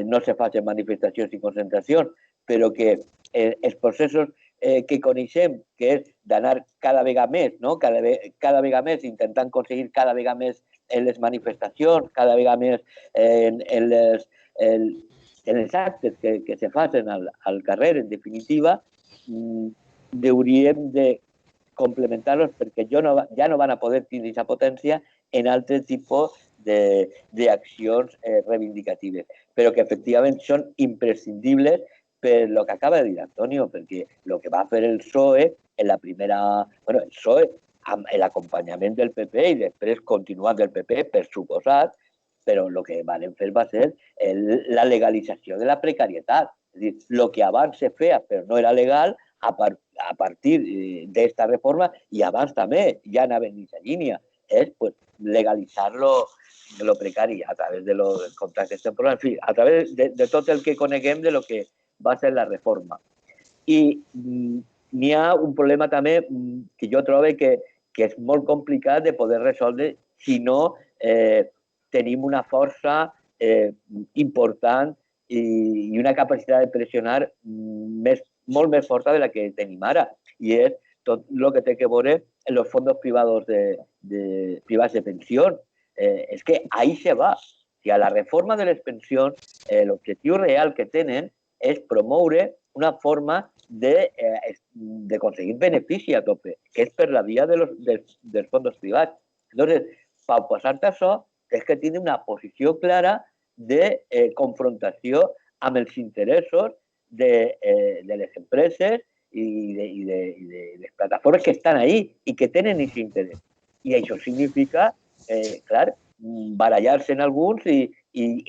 no se facin manifestacions i concentracions, però que els processos que coneixem, que és d'anar cada vegada més, no? Cada vegada més, intentant aconseguir cada vegada més en les manifestacions, cada vegada més en els actes que se facin al carrer, en definitiva, hauríem de complementar-los perquè ja no van a poder tindre aquesta potència en altres tipus d'accions reivindicatives, però que efectivament són imprescindibles per lo que acaba de dir Antonio, perquè el que va fer el PSOE en la primera... Bueno, el PSOE amb l'acompanyament del PP i després continuant del PP, per suposat, però el que van fer va ser la legalització de la precarietat. És a dir, el que abans se feia però no era legal, a partir d'esta reforma, i abans també ja anaven en aquesta línia, és pues, legalitzar lo precari a través de los contractes temporals, en fi, a través de tot el que coneguem de lo que va ser la reforma. I n'hi ha un problema també que jo trobo que és molt complicat de poder resoldre si no tenim una força important i una capacitat de pressionar molt més forta de la que tenim ara. I és tot el que té que veure en els fons privats de pensions. És que ahí se va. Si a la reforma de les pensions, l'objectiu real que tenen és promoure una forma d'aconseguir benefici a tope, que és per la via dels fons privats. Entonces, per oposar-te a això, és que tiene una posició clara de confrontació amb els interessos de les empreses i de les plataformes que estan ahí i que tenen aquest interès. I això significa, clar, barallar-se en alguns i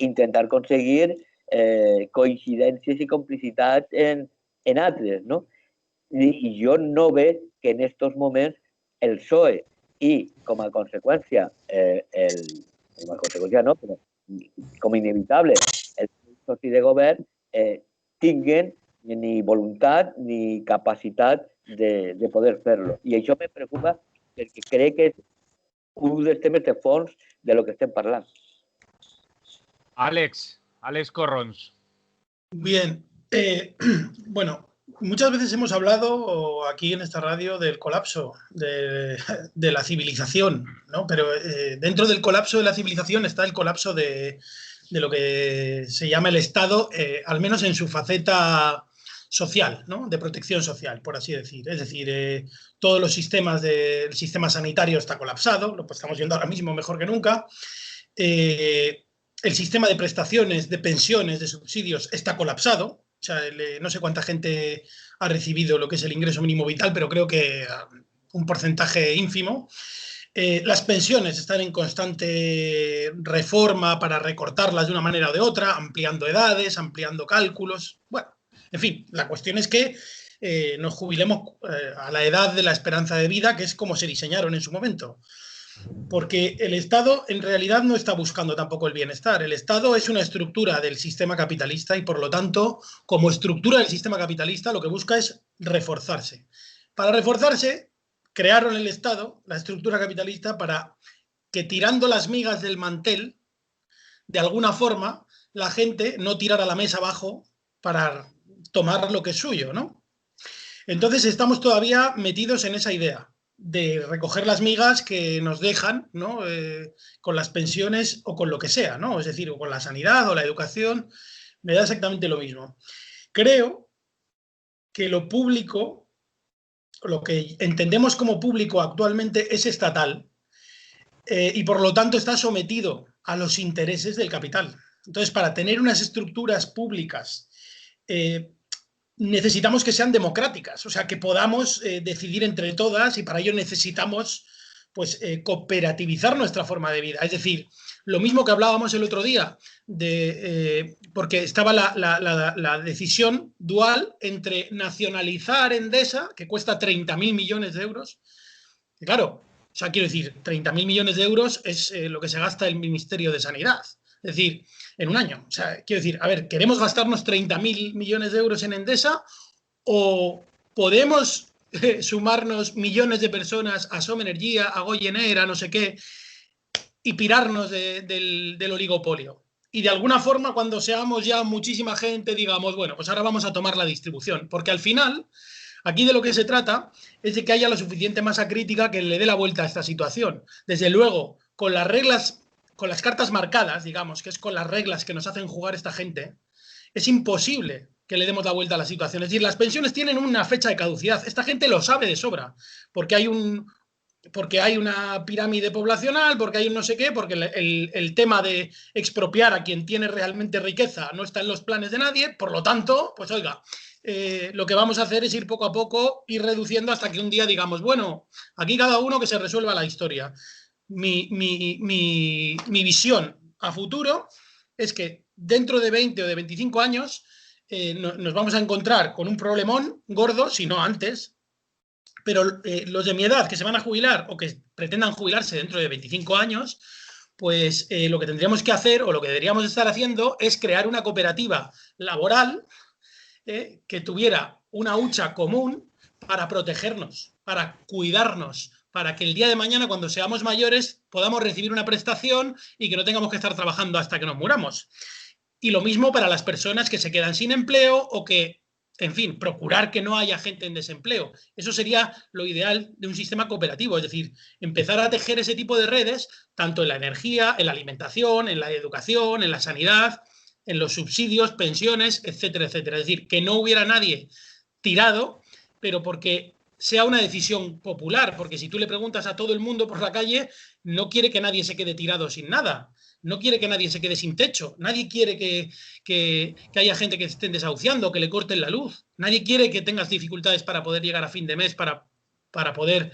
intentar aconseguir coincidències i complicitats en altres, no? I jo no veig que en aquests moments el PSOE i, com a conseqüència, però com a inevitable, el soci de govern tinguen ni voluntat ni capacitat de poder fer-lo. I això me preocupa perquè crec que és un dels temes de fons de lo que estem parlant. Alex Corrons. Bien. Bueno, muchas veces hemos hablado aquí en esta radio del colapso de la civilización, ¿no? Pero dentro del colapso de la civilización está el colapso de lo que se llama el Estado, al menos en su faceta social, ¿no? De protección social, por así decir. Es decir, todos los sistemas del sistema sanitario está colapsado, lo estamos viendo ahora mismo mejor que nunca. El sistema de prestaciones, de pensiones, de subsidios está colapsado. O sea, no sé cuánta gente ha recibido lo que es el ingreso mínimo vital, pero creo que un porcentaje ínfimo. Las pensiones están en constante reforma para recortarlas de una manera o de otra, ampliando edades, ampliando cálculos. Bueno, en fin, la cuestión es que nos jubilemos a la edad de la esperanza de vida, que es como se diseñaron en su momento. Porque el Estado en realidad no está buscando tampoco el bienestar. El Estado es una estructura del sistema capitalista y, por lo tanto, como estructura del sistema capitalista, lo que busca es reforzarse. Para reforzarse, crearon el Estado, la estructura capitalista, para que tirando las migas del mantel, de alguna forma, la gente no tirara la mesa abajo para tomar lo que es suyo, ¿no? Entonces estamos todavía metidos en esa idea de recoger las migas que nos dejan, ¿no? Con las pensiones o con lo que sea, ¿no? Es decir, o con la sanidad o la educación, me da exactamente lo mismo. Creo que lo público, lo que entendemos como público actualmente es estatal y por lo tanto está sometido a los intereses del capital. Entonces, para tener unas estructuras públicas necesitamos que sean democráticas, o sea, que podamos decidir entre todas y para ello necesitamos pues, cooperativizar nuestra forma de vida. Es decir, lo mismo que hablábamos el otro día, porque estaba la decisión dual entre nacionalizar Endesa, que cuesta 30.000 millones de euros, y claro, o sea, quiero decir, 30.000 millones de euros es lo que se gasta el Ministerio de Sanidad. Es decir, en un año. O sea, quiero decir, a ver, ¿queremos gastarnos 30.000 millones de euros en Endesa o podemos sumarnos millones de personas a Som Energia, a Goyener, a no sé qué, y pirarnos del oligopolio? Y de alguna forma, cuando seamos ya muchísima gente, digamos, bueno, pues ahora vamos a tomar la distribución. Porque al final, aquí de lo que se trata es de que haya la suficiente masa crítica que le dé la vuelta a esta situación. Desde luego, con las reglas, con las cartas marcadas, digamos, que es con las reglas que nos hacen jugar esta gente, es imposible que le demos la vuelta a la situación. Es decir, las pensiones tienen una fecha de caducidad. Esta gente lo sabe de sobra, porque hay una pirámide poblacional, porque hay un no sé qué, porque el tema de expropiar a quien tiene realmente riqueza no está en los planes de nadie. Por lo tanto, pues oiga, lo que vamos a hacer es ir poco a poco, ir reduciendo hasta que un día digamos, bueno, aquí cada uno que se resuelva la historia. Mi visión a futuro es que dentro de 20 o de 25 años nos vamos a encontrar con un problemón gordo, si no antes. Pero los de mi edad que se van a jubilar o que pretendan jubilarse dentro de 25 años, pues lo que tendríamos que hacer o lo que deberíamos estar haciendo es crear una cooperativa laboral que tuviera una hucha común para protegernos, para cuidarnos, para que el día de mañana, cuando seamos mayores, podamos recibir una prestación y que no tengamos que estar trabajando hasta que nos muramos. Y lo mismo para las personas que se quedan sin empleo o que, en fin, procurar que no haya gente en desempleo. Eso sería lo ideal de un sistema cooperativo, es decir, empezar a tejer ese tipo de redes, tanto en la energía, en la alimentación, en la educación, en la sanidad, en los subsidios, pensiones, etcétera, etcétera. Es decir, que no hubiera nadie tirado, pero porque sea una decisión popular, porque si tú le preguntas a todo el mundo por la calle, no quiere que nadie se quede tirado sin nada. No quiere que nadie se quede sin techo. Nadie quiere que haya gente que estén desahuciando, que le corten la luz. Nadie quiere que tengas dificultades para poder llegar a fin de mes, para poder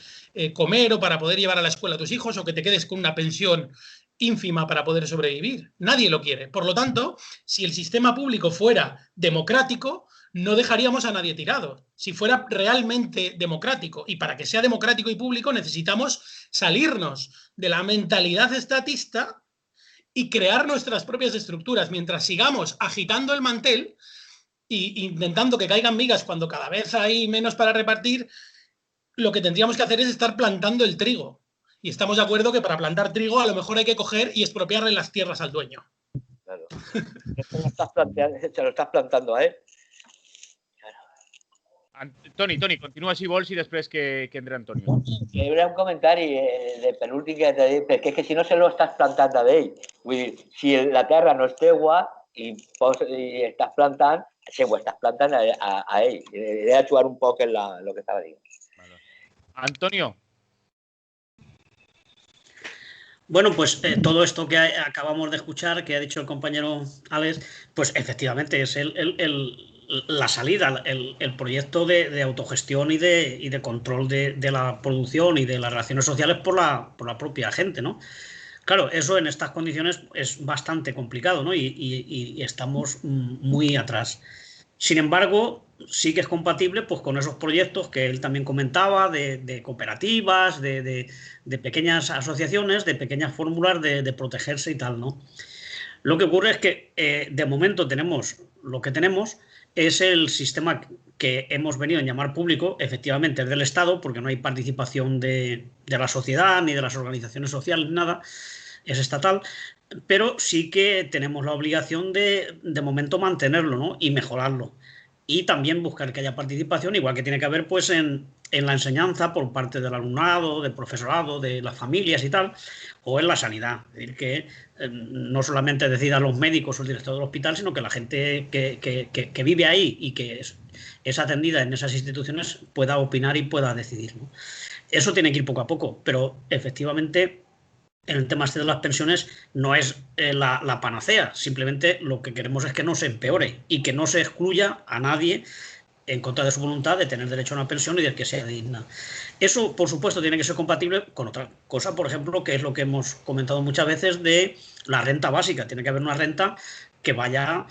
comer o para poder llevar a la escuela a tus hijos, o que te quedes con una pensión ínfima para poder sobrevivir. Nadie lo quiere. Por lo tanto, si el sistema público fuera democrático, no dejaríamos a nadie tirado. Si fuera realmente democrático, y para que sea democrático y público necesitamos salirnos de la mentalidad estatista y crear nuestras propias estructuras. Mientras sigamos agitando el mantel e intentando que caigan migas cuando cada vez hay menos para repartir, lo que tendríamos que hacer es estar plantando el trigo. Y estamos de acuerdo que para plantar trigo a lo mejor hay que coger y expropiarle las tierras al dueño. Claro. Se lo estás plantando a él. Toni, continua si vols i després que entra Antonio. Era un comentari de penúltim que t'he dit, perquè és que si no se lo estàs plantant a ell. Vull dir, si la terra no és teua i estàs plantant, se ho estàs plantant a ell. He d'actuar un poc en lo que estava dient. Vale. Antonio. Bueno, pues todo esto que acabamos de escuchar, que ha dicho el compañero Alex, pues efectivamente es la salida, el proyecto de autogestión y de control de la producción y de las relaciones sociales por la propia gente, ¿no? Claro, eso en estas condiciones es bastante complicado, ¿no? Y estamos muy atrás. Sin embargo, sí que es compatible pues, con esos proyectos que él también comentaba, de cooperativas, de pequeñas asociaciones, de pequeñas fórmulas de protegerse y tal, ¿no? Lo que ocurre es que de momento tenemos lo que tenemos, es el sistema que hemos venido a llamar público, efectivamente es del Estado, porque no hay participación de la sociedad ni de las organizaciones sociales, nada, es estatal, pero sí que tenemos la obligación de momento mantenerlo, ¿no? Y mejorarlo. Y también buscar que haya participación, igual que tiene que haber pues, en la enseñanza por parte del alumnado, del profesorado, de las familias y tal, o en la sanidad. Es decir, que no solamente decidan los médicos o el director del hospital, sino que la gente que vive ahí y que es atendida en esas instituciones pueda opinar y pueda decidir, ¿no? Eso tiene que ir poco a poco, pero efectivamente en el tema de las pensiones no es la panacea. Simplemente lo que queremos es que no se empeore y que no se excluya a nadie en contra de su voluntad de tener derecho a una pensión y de que sea digna. Eso, por supuesto, tiene que ser compatible con otra cosa, por ejemplo, que es lo que hemos comentado muchas veces de la renta básica. Tiene que haber una renta que vaya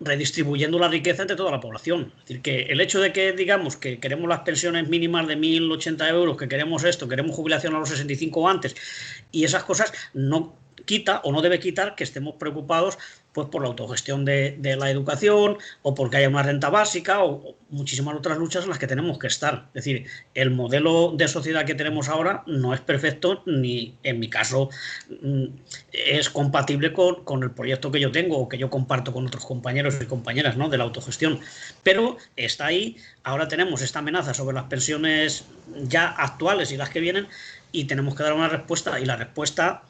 redistribuyendo la riqueza entre toda la población. Es decir, que el hecho de que digamos que queremos las pensiones mínimas de 1.080 euros, que queremos esto, queremos jubilación a los 65 o antes, y esas cosas no quita o no debe quitar que estemos preocupados pues, por la autogestión de la educación o porque haya una renta básica o muchísimas otras luchas en las que tenemos que estar. Es decir, el modelo de sociedad que tenemos ahora no es perfecto ni, en mi caso, es compatible con el proyecto que yo tengo o que yo comparto con otros compañeros y compañeras, ¿no? De la autogestión. Pero está ahí, ahora tenemos esta amenaza sobre las pensiones ya actuales y las que vienen y tenemos que dar una respuesta y la respuesta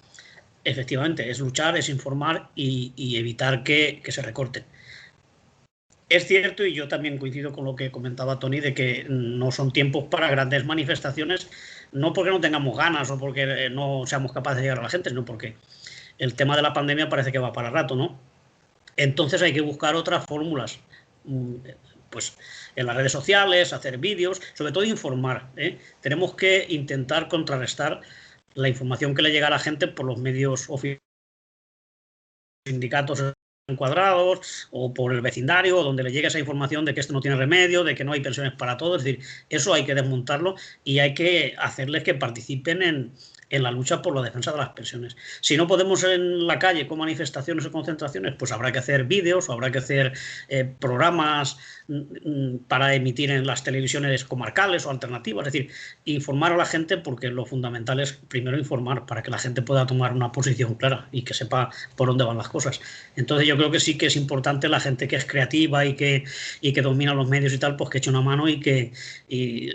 efectivamente es luchar, es informar y evitar que se recorten. Es cierto, y yo también coincido con lo que comentaba Toni, de que no son tiempos para grandes manifestaciones, no porque no tengamos ganas o porque no seamos capaces de llegar a la gente, sino porque el tema de la pandemia parece que va para rato, ¿no? Entonces hay que buscar otras fórmulas, pues en las redes sociales, hacer vídeos, sobre todo informar, ¿eh? Tenemos que intentar contrarrestar la información que le llega a la gente por los medios oficiales, sindicatos, encuadrados, o por el vecindario, donde le llegue esa información de que esto no tiene remedio, de que no hay pensiones para todos. Es decir, eso hay que desmontarlo y hay que hacerles que participen en la lucha por la defensa de las pensiones. Si no podemos en la calle con manifestaciones o concentraciones, pues habrá que hacer vídeos o habrá que hacer programas para emitir en las televisiones comarcales o alternativas. Es decir, informar a la gente, porque lo fundamental es primero informar para que la gente pueda tomar una posición clara y que sepa por dónde van las cosas. Entonces yo creo que sí que es importante la gente que es creativa y que domina los medios y tal, pues que eche una mano y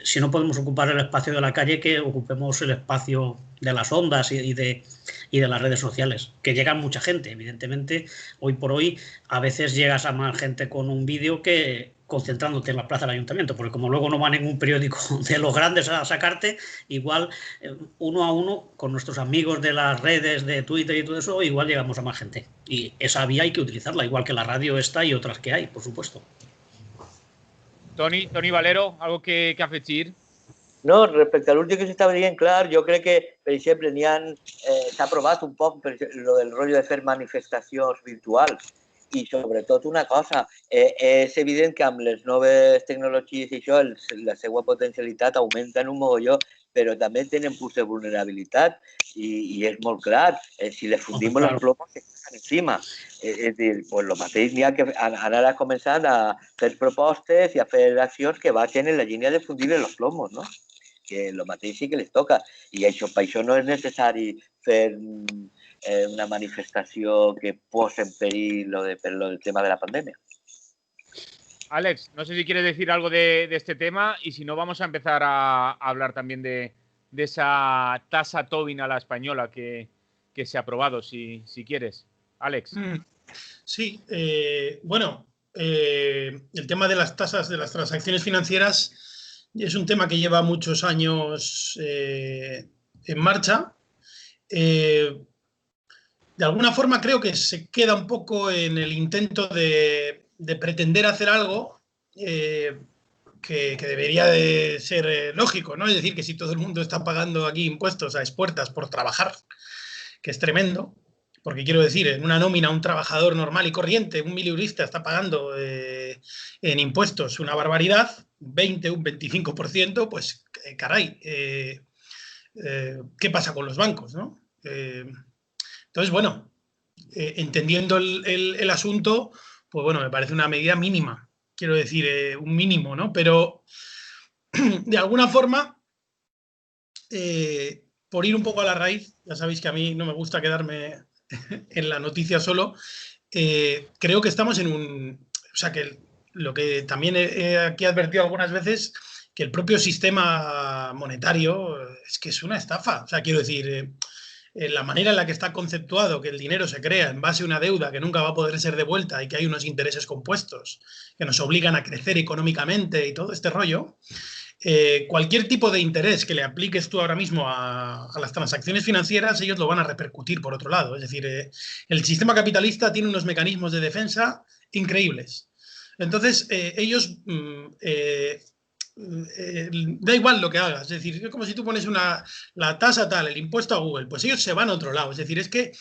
si no podemos ocupar el espacio de la calle, que ocupemos el espacio de las ondas y de las redes sociales, que llegan mucha gente. Evidentemente, hoy por hoy, a veces llegas a más gente con un vídeo que concentrándote en la plaza del ayuntamiento, porque como luego no va ningún periódico de los grandes a sacarte, igual uno a uno, con nuestros amigos de las redes, de Twitter y todo eso, igual llegamos a más gente. Y esa vía hay que utilizarla, igual que la radio esta y otras que hay, por supuesto. Toni Valero, algo que afegir? No, respecte a l'últim que s'estava dient, clar, jo crec que, per exemple, s'ha provat un poc lo del rotllo de fer manifestacions virtuals i, sobretot, una cosa, és evident que amb les noves tecnologies i això, la seva potencialitat augmenta en un mogolló, però també tenen punts de vulnerabilitat i és molt clar. Si les fundim los plomos, se quedan encima. És dir, pues lo mateix n'hi ha que anar començant a fer propostes i a fer accions que vagin en la línia de fundir los plomos, no? Que el mateix sí que les toca. I això, per això no és necessari fer una manifestació que posa en perill el tema de la pandemia. Alex, no sé si quieres decir algo de este tema y si no vamos a empezar a hablar también de esa tasa Tobin a la española que se ha aprobado, si quieres. Alex. Sí, bueno, el tema de las tasas de las transacciones financieras es un tema que lleva muchos años en marcha. De alguna forma creo que se queda un poco en el intento de pretender hacer algo que debería de ser lógico, ¿no? Es decir, que si todo el mundo está pagando aquí impuestos a expuertas por trabajar, que es tremendo, porque quiero decir, en una nómina un trabajador normal y corriente, un milieurista está pagando en impuestos una barbaridad, un 25%, pues caray, ¿qué pasa con los bancos, no? Entonces, bueno, entendiendo el asunto, pues bueno, me parece una medida mínima, quiero decir, un mínimo, ¿no? Pero de alguna forma, por ir un poco a la raíz, ya sabéis que a mí no me gusta quedarme en la noticia solo, creo que estamos en un... O sea, que lo que también he aquí advertido algunas veces, que el propio sistema monetario es que es una estafa. O sea, quiero decir, la manera en la que está conceptuado, que el dinero se crea en base a una deuda que nunca va a poder ser devuelta y que hay unos intereses compuestos que nos obligan a crecer económicamente y todo este rollo, cualquier tipo de interés que le apliques tú ahora mismo a las transacciones financieras, ellos lo van a repercutir por otro lado. Es decir, el sistema capitalista tiene unos mecanismos de defensa increíbles. Entonces, ellos... da igual lo que hagas, es decir, es como si tú pones la tasa tal, el impuesto a Google, pues ellos se van a otro lado. Es decir, es que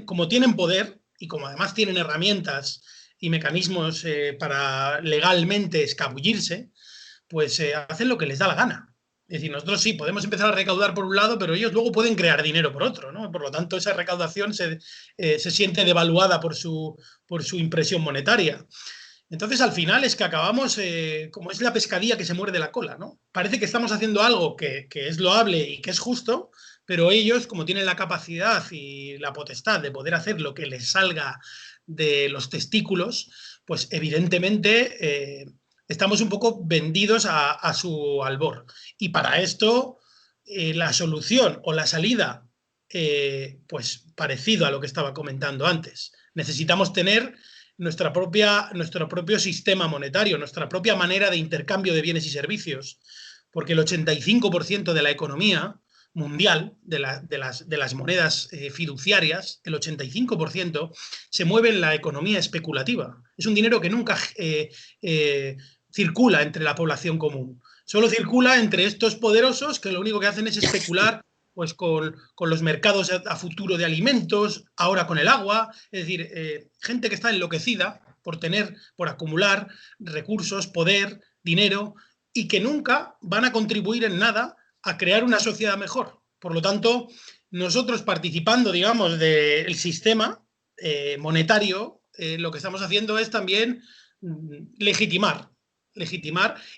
como tienen poder y como además tienen herramientas y mecanismos para legalmente escabullirse, pues hacen lo que les da la gana. Es decir, nosotros sí podemos empezar a recaudar por un lado, pero ellos luego pueden crear dinero por otro, ¿no? Por lo tanto, esa recaudación se siente devaluada por su impresión monetaria. Entonces, al final es que acabamos, como es la pescadilla que se muerde la cola, ¿no? Parece que estamos haciendo algo que es loable y que es justo, pero ellos, como tienen la capacidad y la potestad de poder hacer lo que les salga de los testículos, pues evidentemente estamos un poco vendidos a su albor. Y para esto, la solución o la salida, pues parecido a lo que estaba comentando antes. Necesitamos tener nuestro propio sistema monetario, nuestra propia manera de intercambio de bienes y servicios, porque el 85% de la economía mundial, de las monedas fiduciarias, el 85% se mueve en la economía especulativa. Es un dinero que nunca circula entre la población común. Solo circula entre estos poderosos que lo único que hacen es especular pues con los mercados a futuro de alimentos, ahora con el agua, es decir, gente que está enloquecida por acumular recursos, poder, dinero, y que nunca van a contribuir en nada a crear una sociedad mejor. Por lo tanto, nosotros participando, digamos, del sistema monetario, lo que estamos haciendo es también legitimar.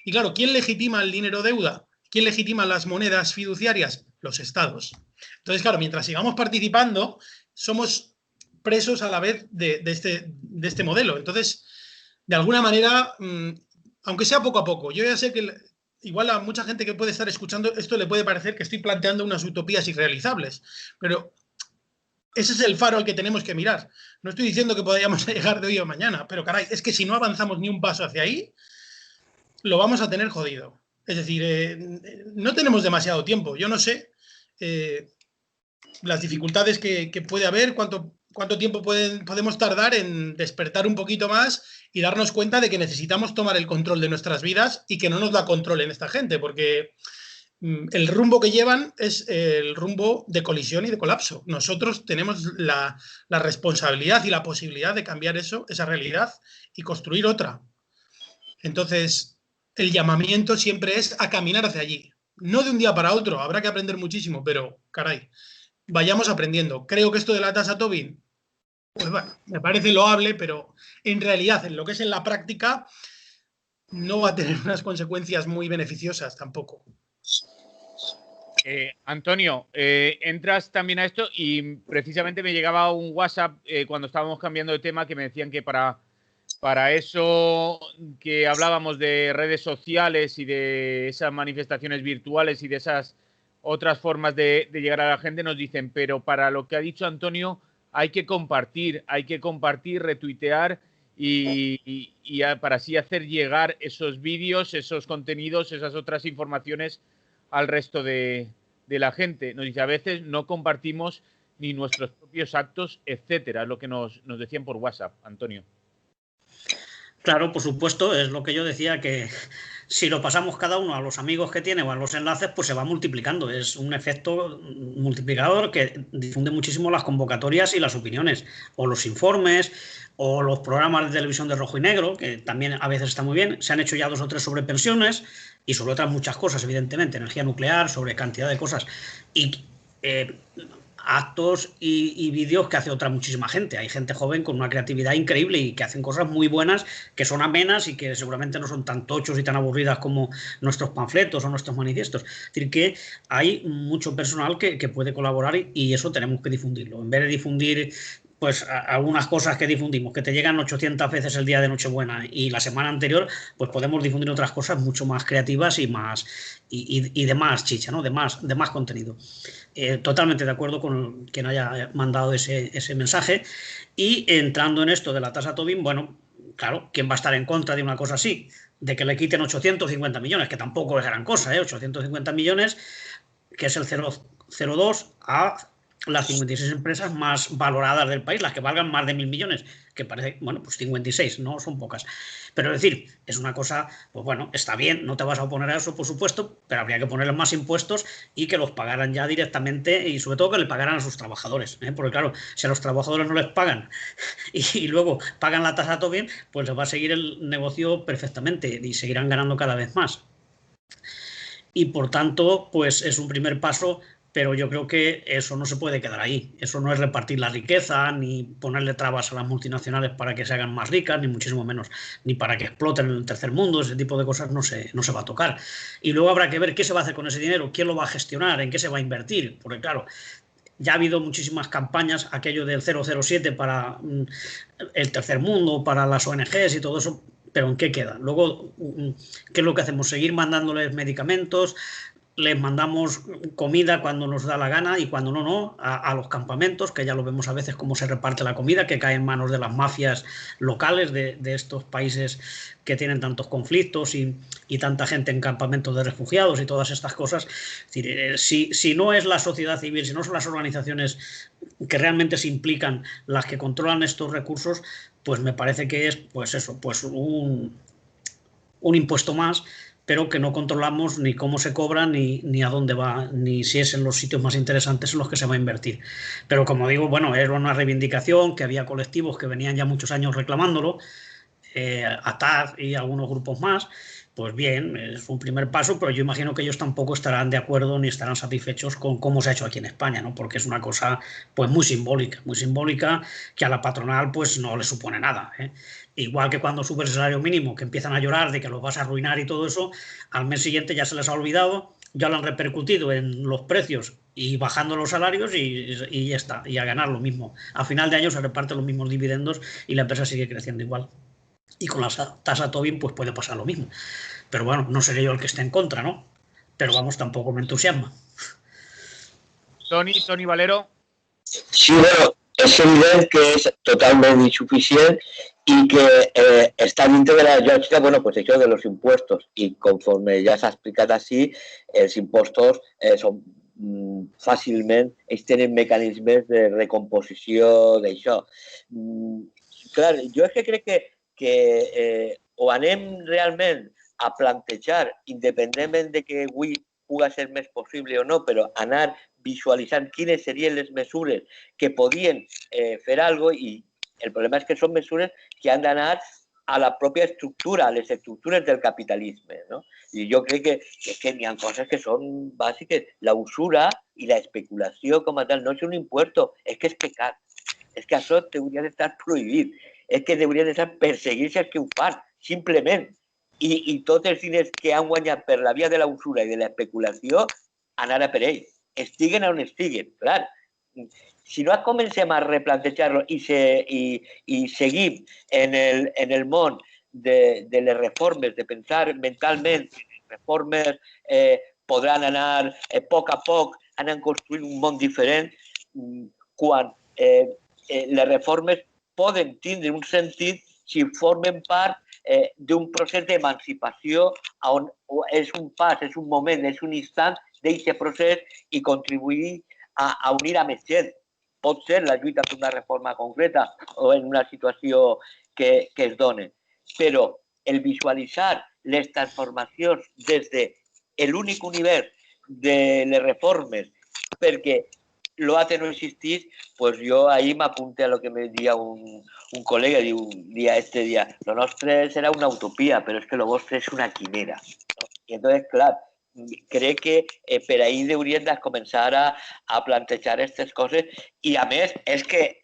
Y claro, ¿quién legitima el dinero deuda? ¿Quién legitima las monedas fiduciarias? Los estados. Entonces, claro, mientras sigamos participando, somos presos a la vez de este modelo. Entonces, de alguna manera, aunque sea poco a poco, yo ya sé que igual a mucha gente que puede estar escuchando esto le puede parecer que estoy planteando unas utopías irrealizables, pero ese es el faro al que tenemos que mirar. No estoy diciendo que podamos llegar de hoy a mañana, pero caray, es que si no avanzamos ni un paso hacia ahí, lo vamos a tener jodido. Es decir, no tenemos demasiado tiempo. Yo no sé las dificultades que puede haber, cuánto tiempo podemos tardar en despertar un poquito más y darnos cuenta de que necesitamos tomar el control de nuestras vidas y que no nos la controlen esta gente, porque el rumbo que llevan es el rumbo de colisión y de colapso. Nosotros tenemos la responsabilidad y la posibilidad de cambiar esa realidad y construir otra. Entonces, el llamamiento siempre es a caminar hacia allí. No de un día para otro, habrá que aprender muchísimo, pero, caray, vayamos aprendiendo. Creo que esto de la tasa Tobin, pues bueno, me parece loable, pero en realidad, en lo que es en la práctica, no va a tener unas consecuencias muy beneficiosas tampoco. Antonio, entras también a esto y precisamente me llegaba un WhatsApp cuando estábamos cambiando de tema que me decían que para eso que hablábamos de redes sociales y de esas manifestaciones virtuales y de esas otras formas de llegar a la gente, nos dicen, pero para lo que ha dicho Antonio hay que compartir, retuitear y para así hacer llegar esos vídeos, esos contenidos, esas otras informaciones al resto de la gente. Nos dice, a veces no compartimos ni nuestros propios actos, etcétera, es lo que nos decían por WhatsApp, Antonio. Claro, por supuesto, es lo que yo decía, que si lo pasamos cada uno a los amigos que tiene o a los enlaces, pues se va multiplicando. Es un efecto multiplicador que difunde muchísimo las convocatorias y las opiniones, o los informes, o los programas de televisión de rojo y negro, que también a veces está muy bien. Se han hecho ya 2 o 3 sobre pensiones y sobre otras muchas cosas, evidentemente, energía nuclear, sobre cantidad de cosas. Y actos y vídeos que hace otra muchísima gente. Hay gente joven con una creatividad increíble y que hacen cosas muy buenas, que son amenas y que seguramente no son tan tochos y tan aburridas como nuestros panfletos o nuestros manifiestos. Es decir, que hay mucho personal que puede colaborar y eso tenemos que difundirlo. En vez de difundir pues algunas cosas que difundimos, que te llegan 800 veces el día de Nochebuena y la semana anterior, pues podemos difundir otras cosas mucho más creativas y más y de más chicha, ¿no? de más contenido. Totalmente de acuerdo con quien haya mandado ese mensaje. Y entrando en esto de la tasa Tobin, bueno, claro, ¿quién va a estar en contra de una cosa así? De que le quiten 850 millones, que tampoco es gran cosa, 850 millones, que es el 0,02 a las 56 empresas más valoradas del país, las que valgan más de 1.000 millones, que parece, bueno, pues 56, no son pocas. Pero es decir, es una cosa, pues bueno, está bien, no te vas a oponer a eso, por supuesto, pero habría que ponerles más impuestos y que los pagaran ya directamente y sobre todo que le pagaran a sus trabajadores, porque claro, si a los trabajadores no les pagan y luego pagan la tasa Tobin, pues les va a seguir el negocio perfectamente y seguirán ganando cada vez más. Y por tanto, pues es un primer paso. Pero yo creo que eso no se puede quedar ahí. Eso no es repartir la riqueza, ni ponerle trabas a las multinacionales para que se hagan más ricas, ni muchísimo menos, ni para que exploten en el tercer mundo. Ese tipo de cosas no se va a tocar. Y luego habrá que ver qué se va a hacer con ese dinero, quién lo va a gestionar, en qué se va a invertir. Porque claro, ya ha habido muchísimas campañas, aquello del 007 para el tercer mundo, para las ONGs y todo eso, pero ¿en qué queda? Luego, ¿qué es lo que hacemos? ¿Seguir mandándoles medicamentos? Les mandamos comida cuando nos da la gana y cuando no, a los campamentos, que ya lo vemos a veces cómo se reparte la comida, que cae en manos de las mafias locales de estos países que tienen tantos conflictos y tanta gente en campamentos de refugiados y todas estas cosas. Es decir, si no es la sociedad civil, si no son las organizaciones que realmente se implican las que controlan estos recursos, pues me parece que es pues eso, pues un impuesto más, pero que no controlamos ni cómo se cobra, ni a dónde va, ni si es en los sitios más interesantes en los que se va a invertir. Pero como digo, bueno, era una reivindicación, que había colectivos que venían ya muchos años reclamándolo, ATAD y algunos grupos más. Pues bien, es un primer paso, pero yo imagino que ellos tampoco estarán de acuerdo ni estarán satisfechos con cómo se ha hecho aquí en España, ¿no? Porque es una cosa pues muy simbólica, que a la patronal pues no le supone nada, ¿eh? Igual que cuando sube el salario mínimo, que empiezan a llorar de que los vas a arruinar y todo eso, al mes siguiente ya se les ha olvidado, ya lo han repercutido en los precios y bajando los salarios y ya está, y a ganar lo mismo. A final de año se reparten los mismos dividendos y la empresa sigue creciendo igual. Y con la tasa Tobin pues puede pasar lo mismo. Pero bueno, no seré yo el que esté en contra, ¿no? Pero vamos, tampoco me entusiasma. Toni Valero. Sí, bueno, és evident que és totalment insuficient i que està dintre de la lògica, bueno, pues això de los impuestos. I conforme ja s'ha explicat així, els impostos són fàcilment, ells tenen mecanismes de recomposició d'això. Clar, jo és que crec que o anem realment a plantejar, independentment de que avui pugui ser més possible o no, però anar visualitzant quines serien les mesures que podien fer alguna cosa, i el problema és que són mesures que han d'anar a la pròpia estructura, a les estructures del capitalisme, no? I jo crec que n'hi ha coses que són bàsiques. La usura i la especulació com a tal no és un impuesto, és que és pecat. És que això hauria d'estar prohibit. És que hauria d'estar perseguir-se els que ho fan, simplement. I tots els diners que han guanyat per la via de la usura i de l'especulació, anar a per ells. Estiguen on estiguen, clar. Si no comencem a replantejar-lo i seguim en el món de les reformes, de pensar mentalment que les reformes podran anar a poc anant construint un món diferent, quan les reformes poden tindre un sentit si formen part d'un procés d'emancipació on és un pas, és un moment, és un instant d'aquest procés i contribuir a unir a més gent. Pot ser la lluita per una reforma concreta o en una situació que es doni. Però el visualitzar les transformacions des de l'únic univers de les reformes perquè l'altre no existís, pues jo ahir m'apunte a lo que me dia un col·lega, diu, este dia, lo nostre serà una utopia, però és que lo vostre és una quimera. I entonces, clar, crec que per ahir hauríem de començar a plantejar aquestes coses i a més és que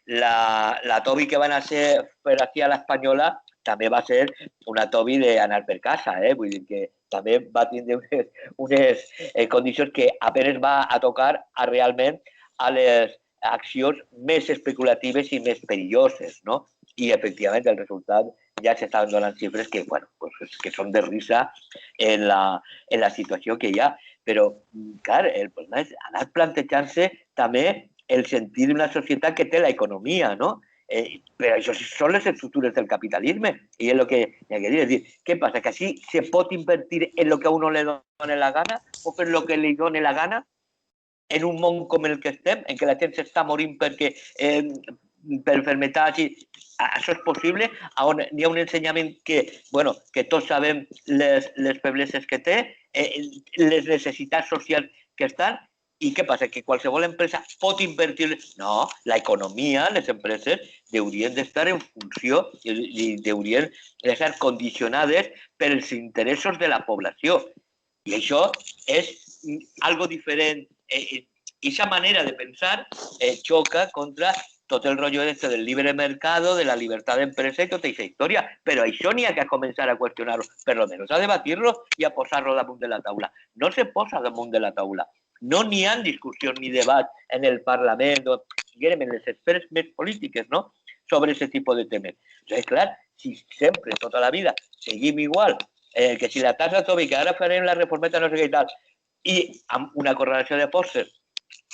la Tobi que van a ser per aquí a l'Espanyola també va ser una Tobi d'anar per casa, vull dir que també va tindre unes condicions que apenas va a tocar realment a les accions més especulatives i més perilloses, no? I efectivament el resultat ja s'estaven donant xifres que, bueno, pues, que són de risa en la situació que hi ha. Però, clar, el problema és anar plantejant-se també el sentit d'una societat que té l'economia, no? Però això són les estructures del capitalisme i és el que hi ha que dir. És dir, què passa? Que així se pot invertir en el que a uno le doni la gana o fer el que li doni la gana en un món com el que estem, en què la gent s'està morint perquè per malalties i això és possible, on hi ha un ensenyament que, bueno, que tots sabem les febleses que té, les necessitats socials que estan. I què passa? Que qualsevol empresa pot invertir... No, l'economia, les empreses, haurien d'estar en funció i haurien d'estar condicionades pels interessos de la població. I això és algo diferent. I aquesta manera de pensar xoca contra tot el rotllo del libre mercado, de la llibertat d'empresa i tota aquesta història. Però això n'hi ha que començar a qüestionar-ho, per lo menos a debatir-lo i a posar-lo damunt de la taula. No se posa damunt de la taula. No n'hi ha discussions ni debats en el Parlament o en les esferes més polítiques, no?, sobre aquest tipus de temes. Entonces, clar, si sempre, tota la vida, seguim igual, que si la tasa Tobin, que ara farem la reformeta no sé què i tal, i amb una correlació de forces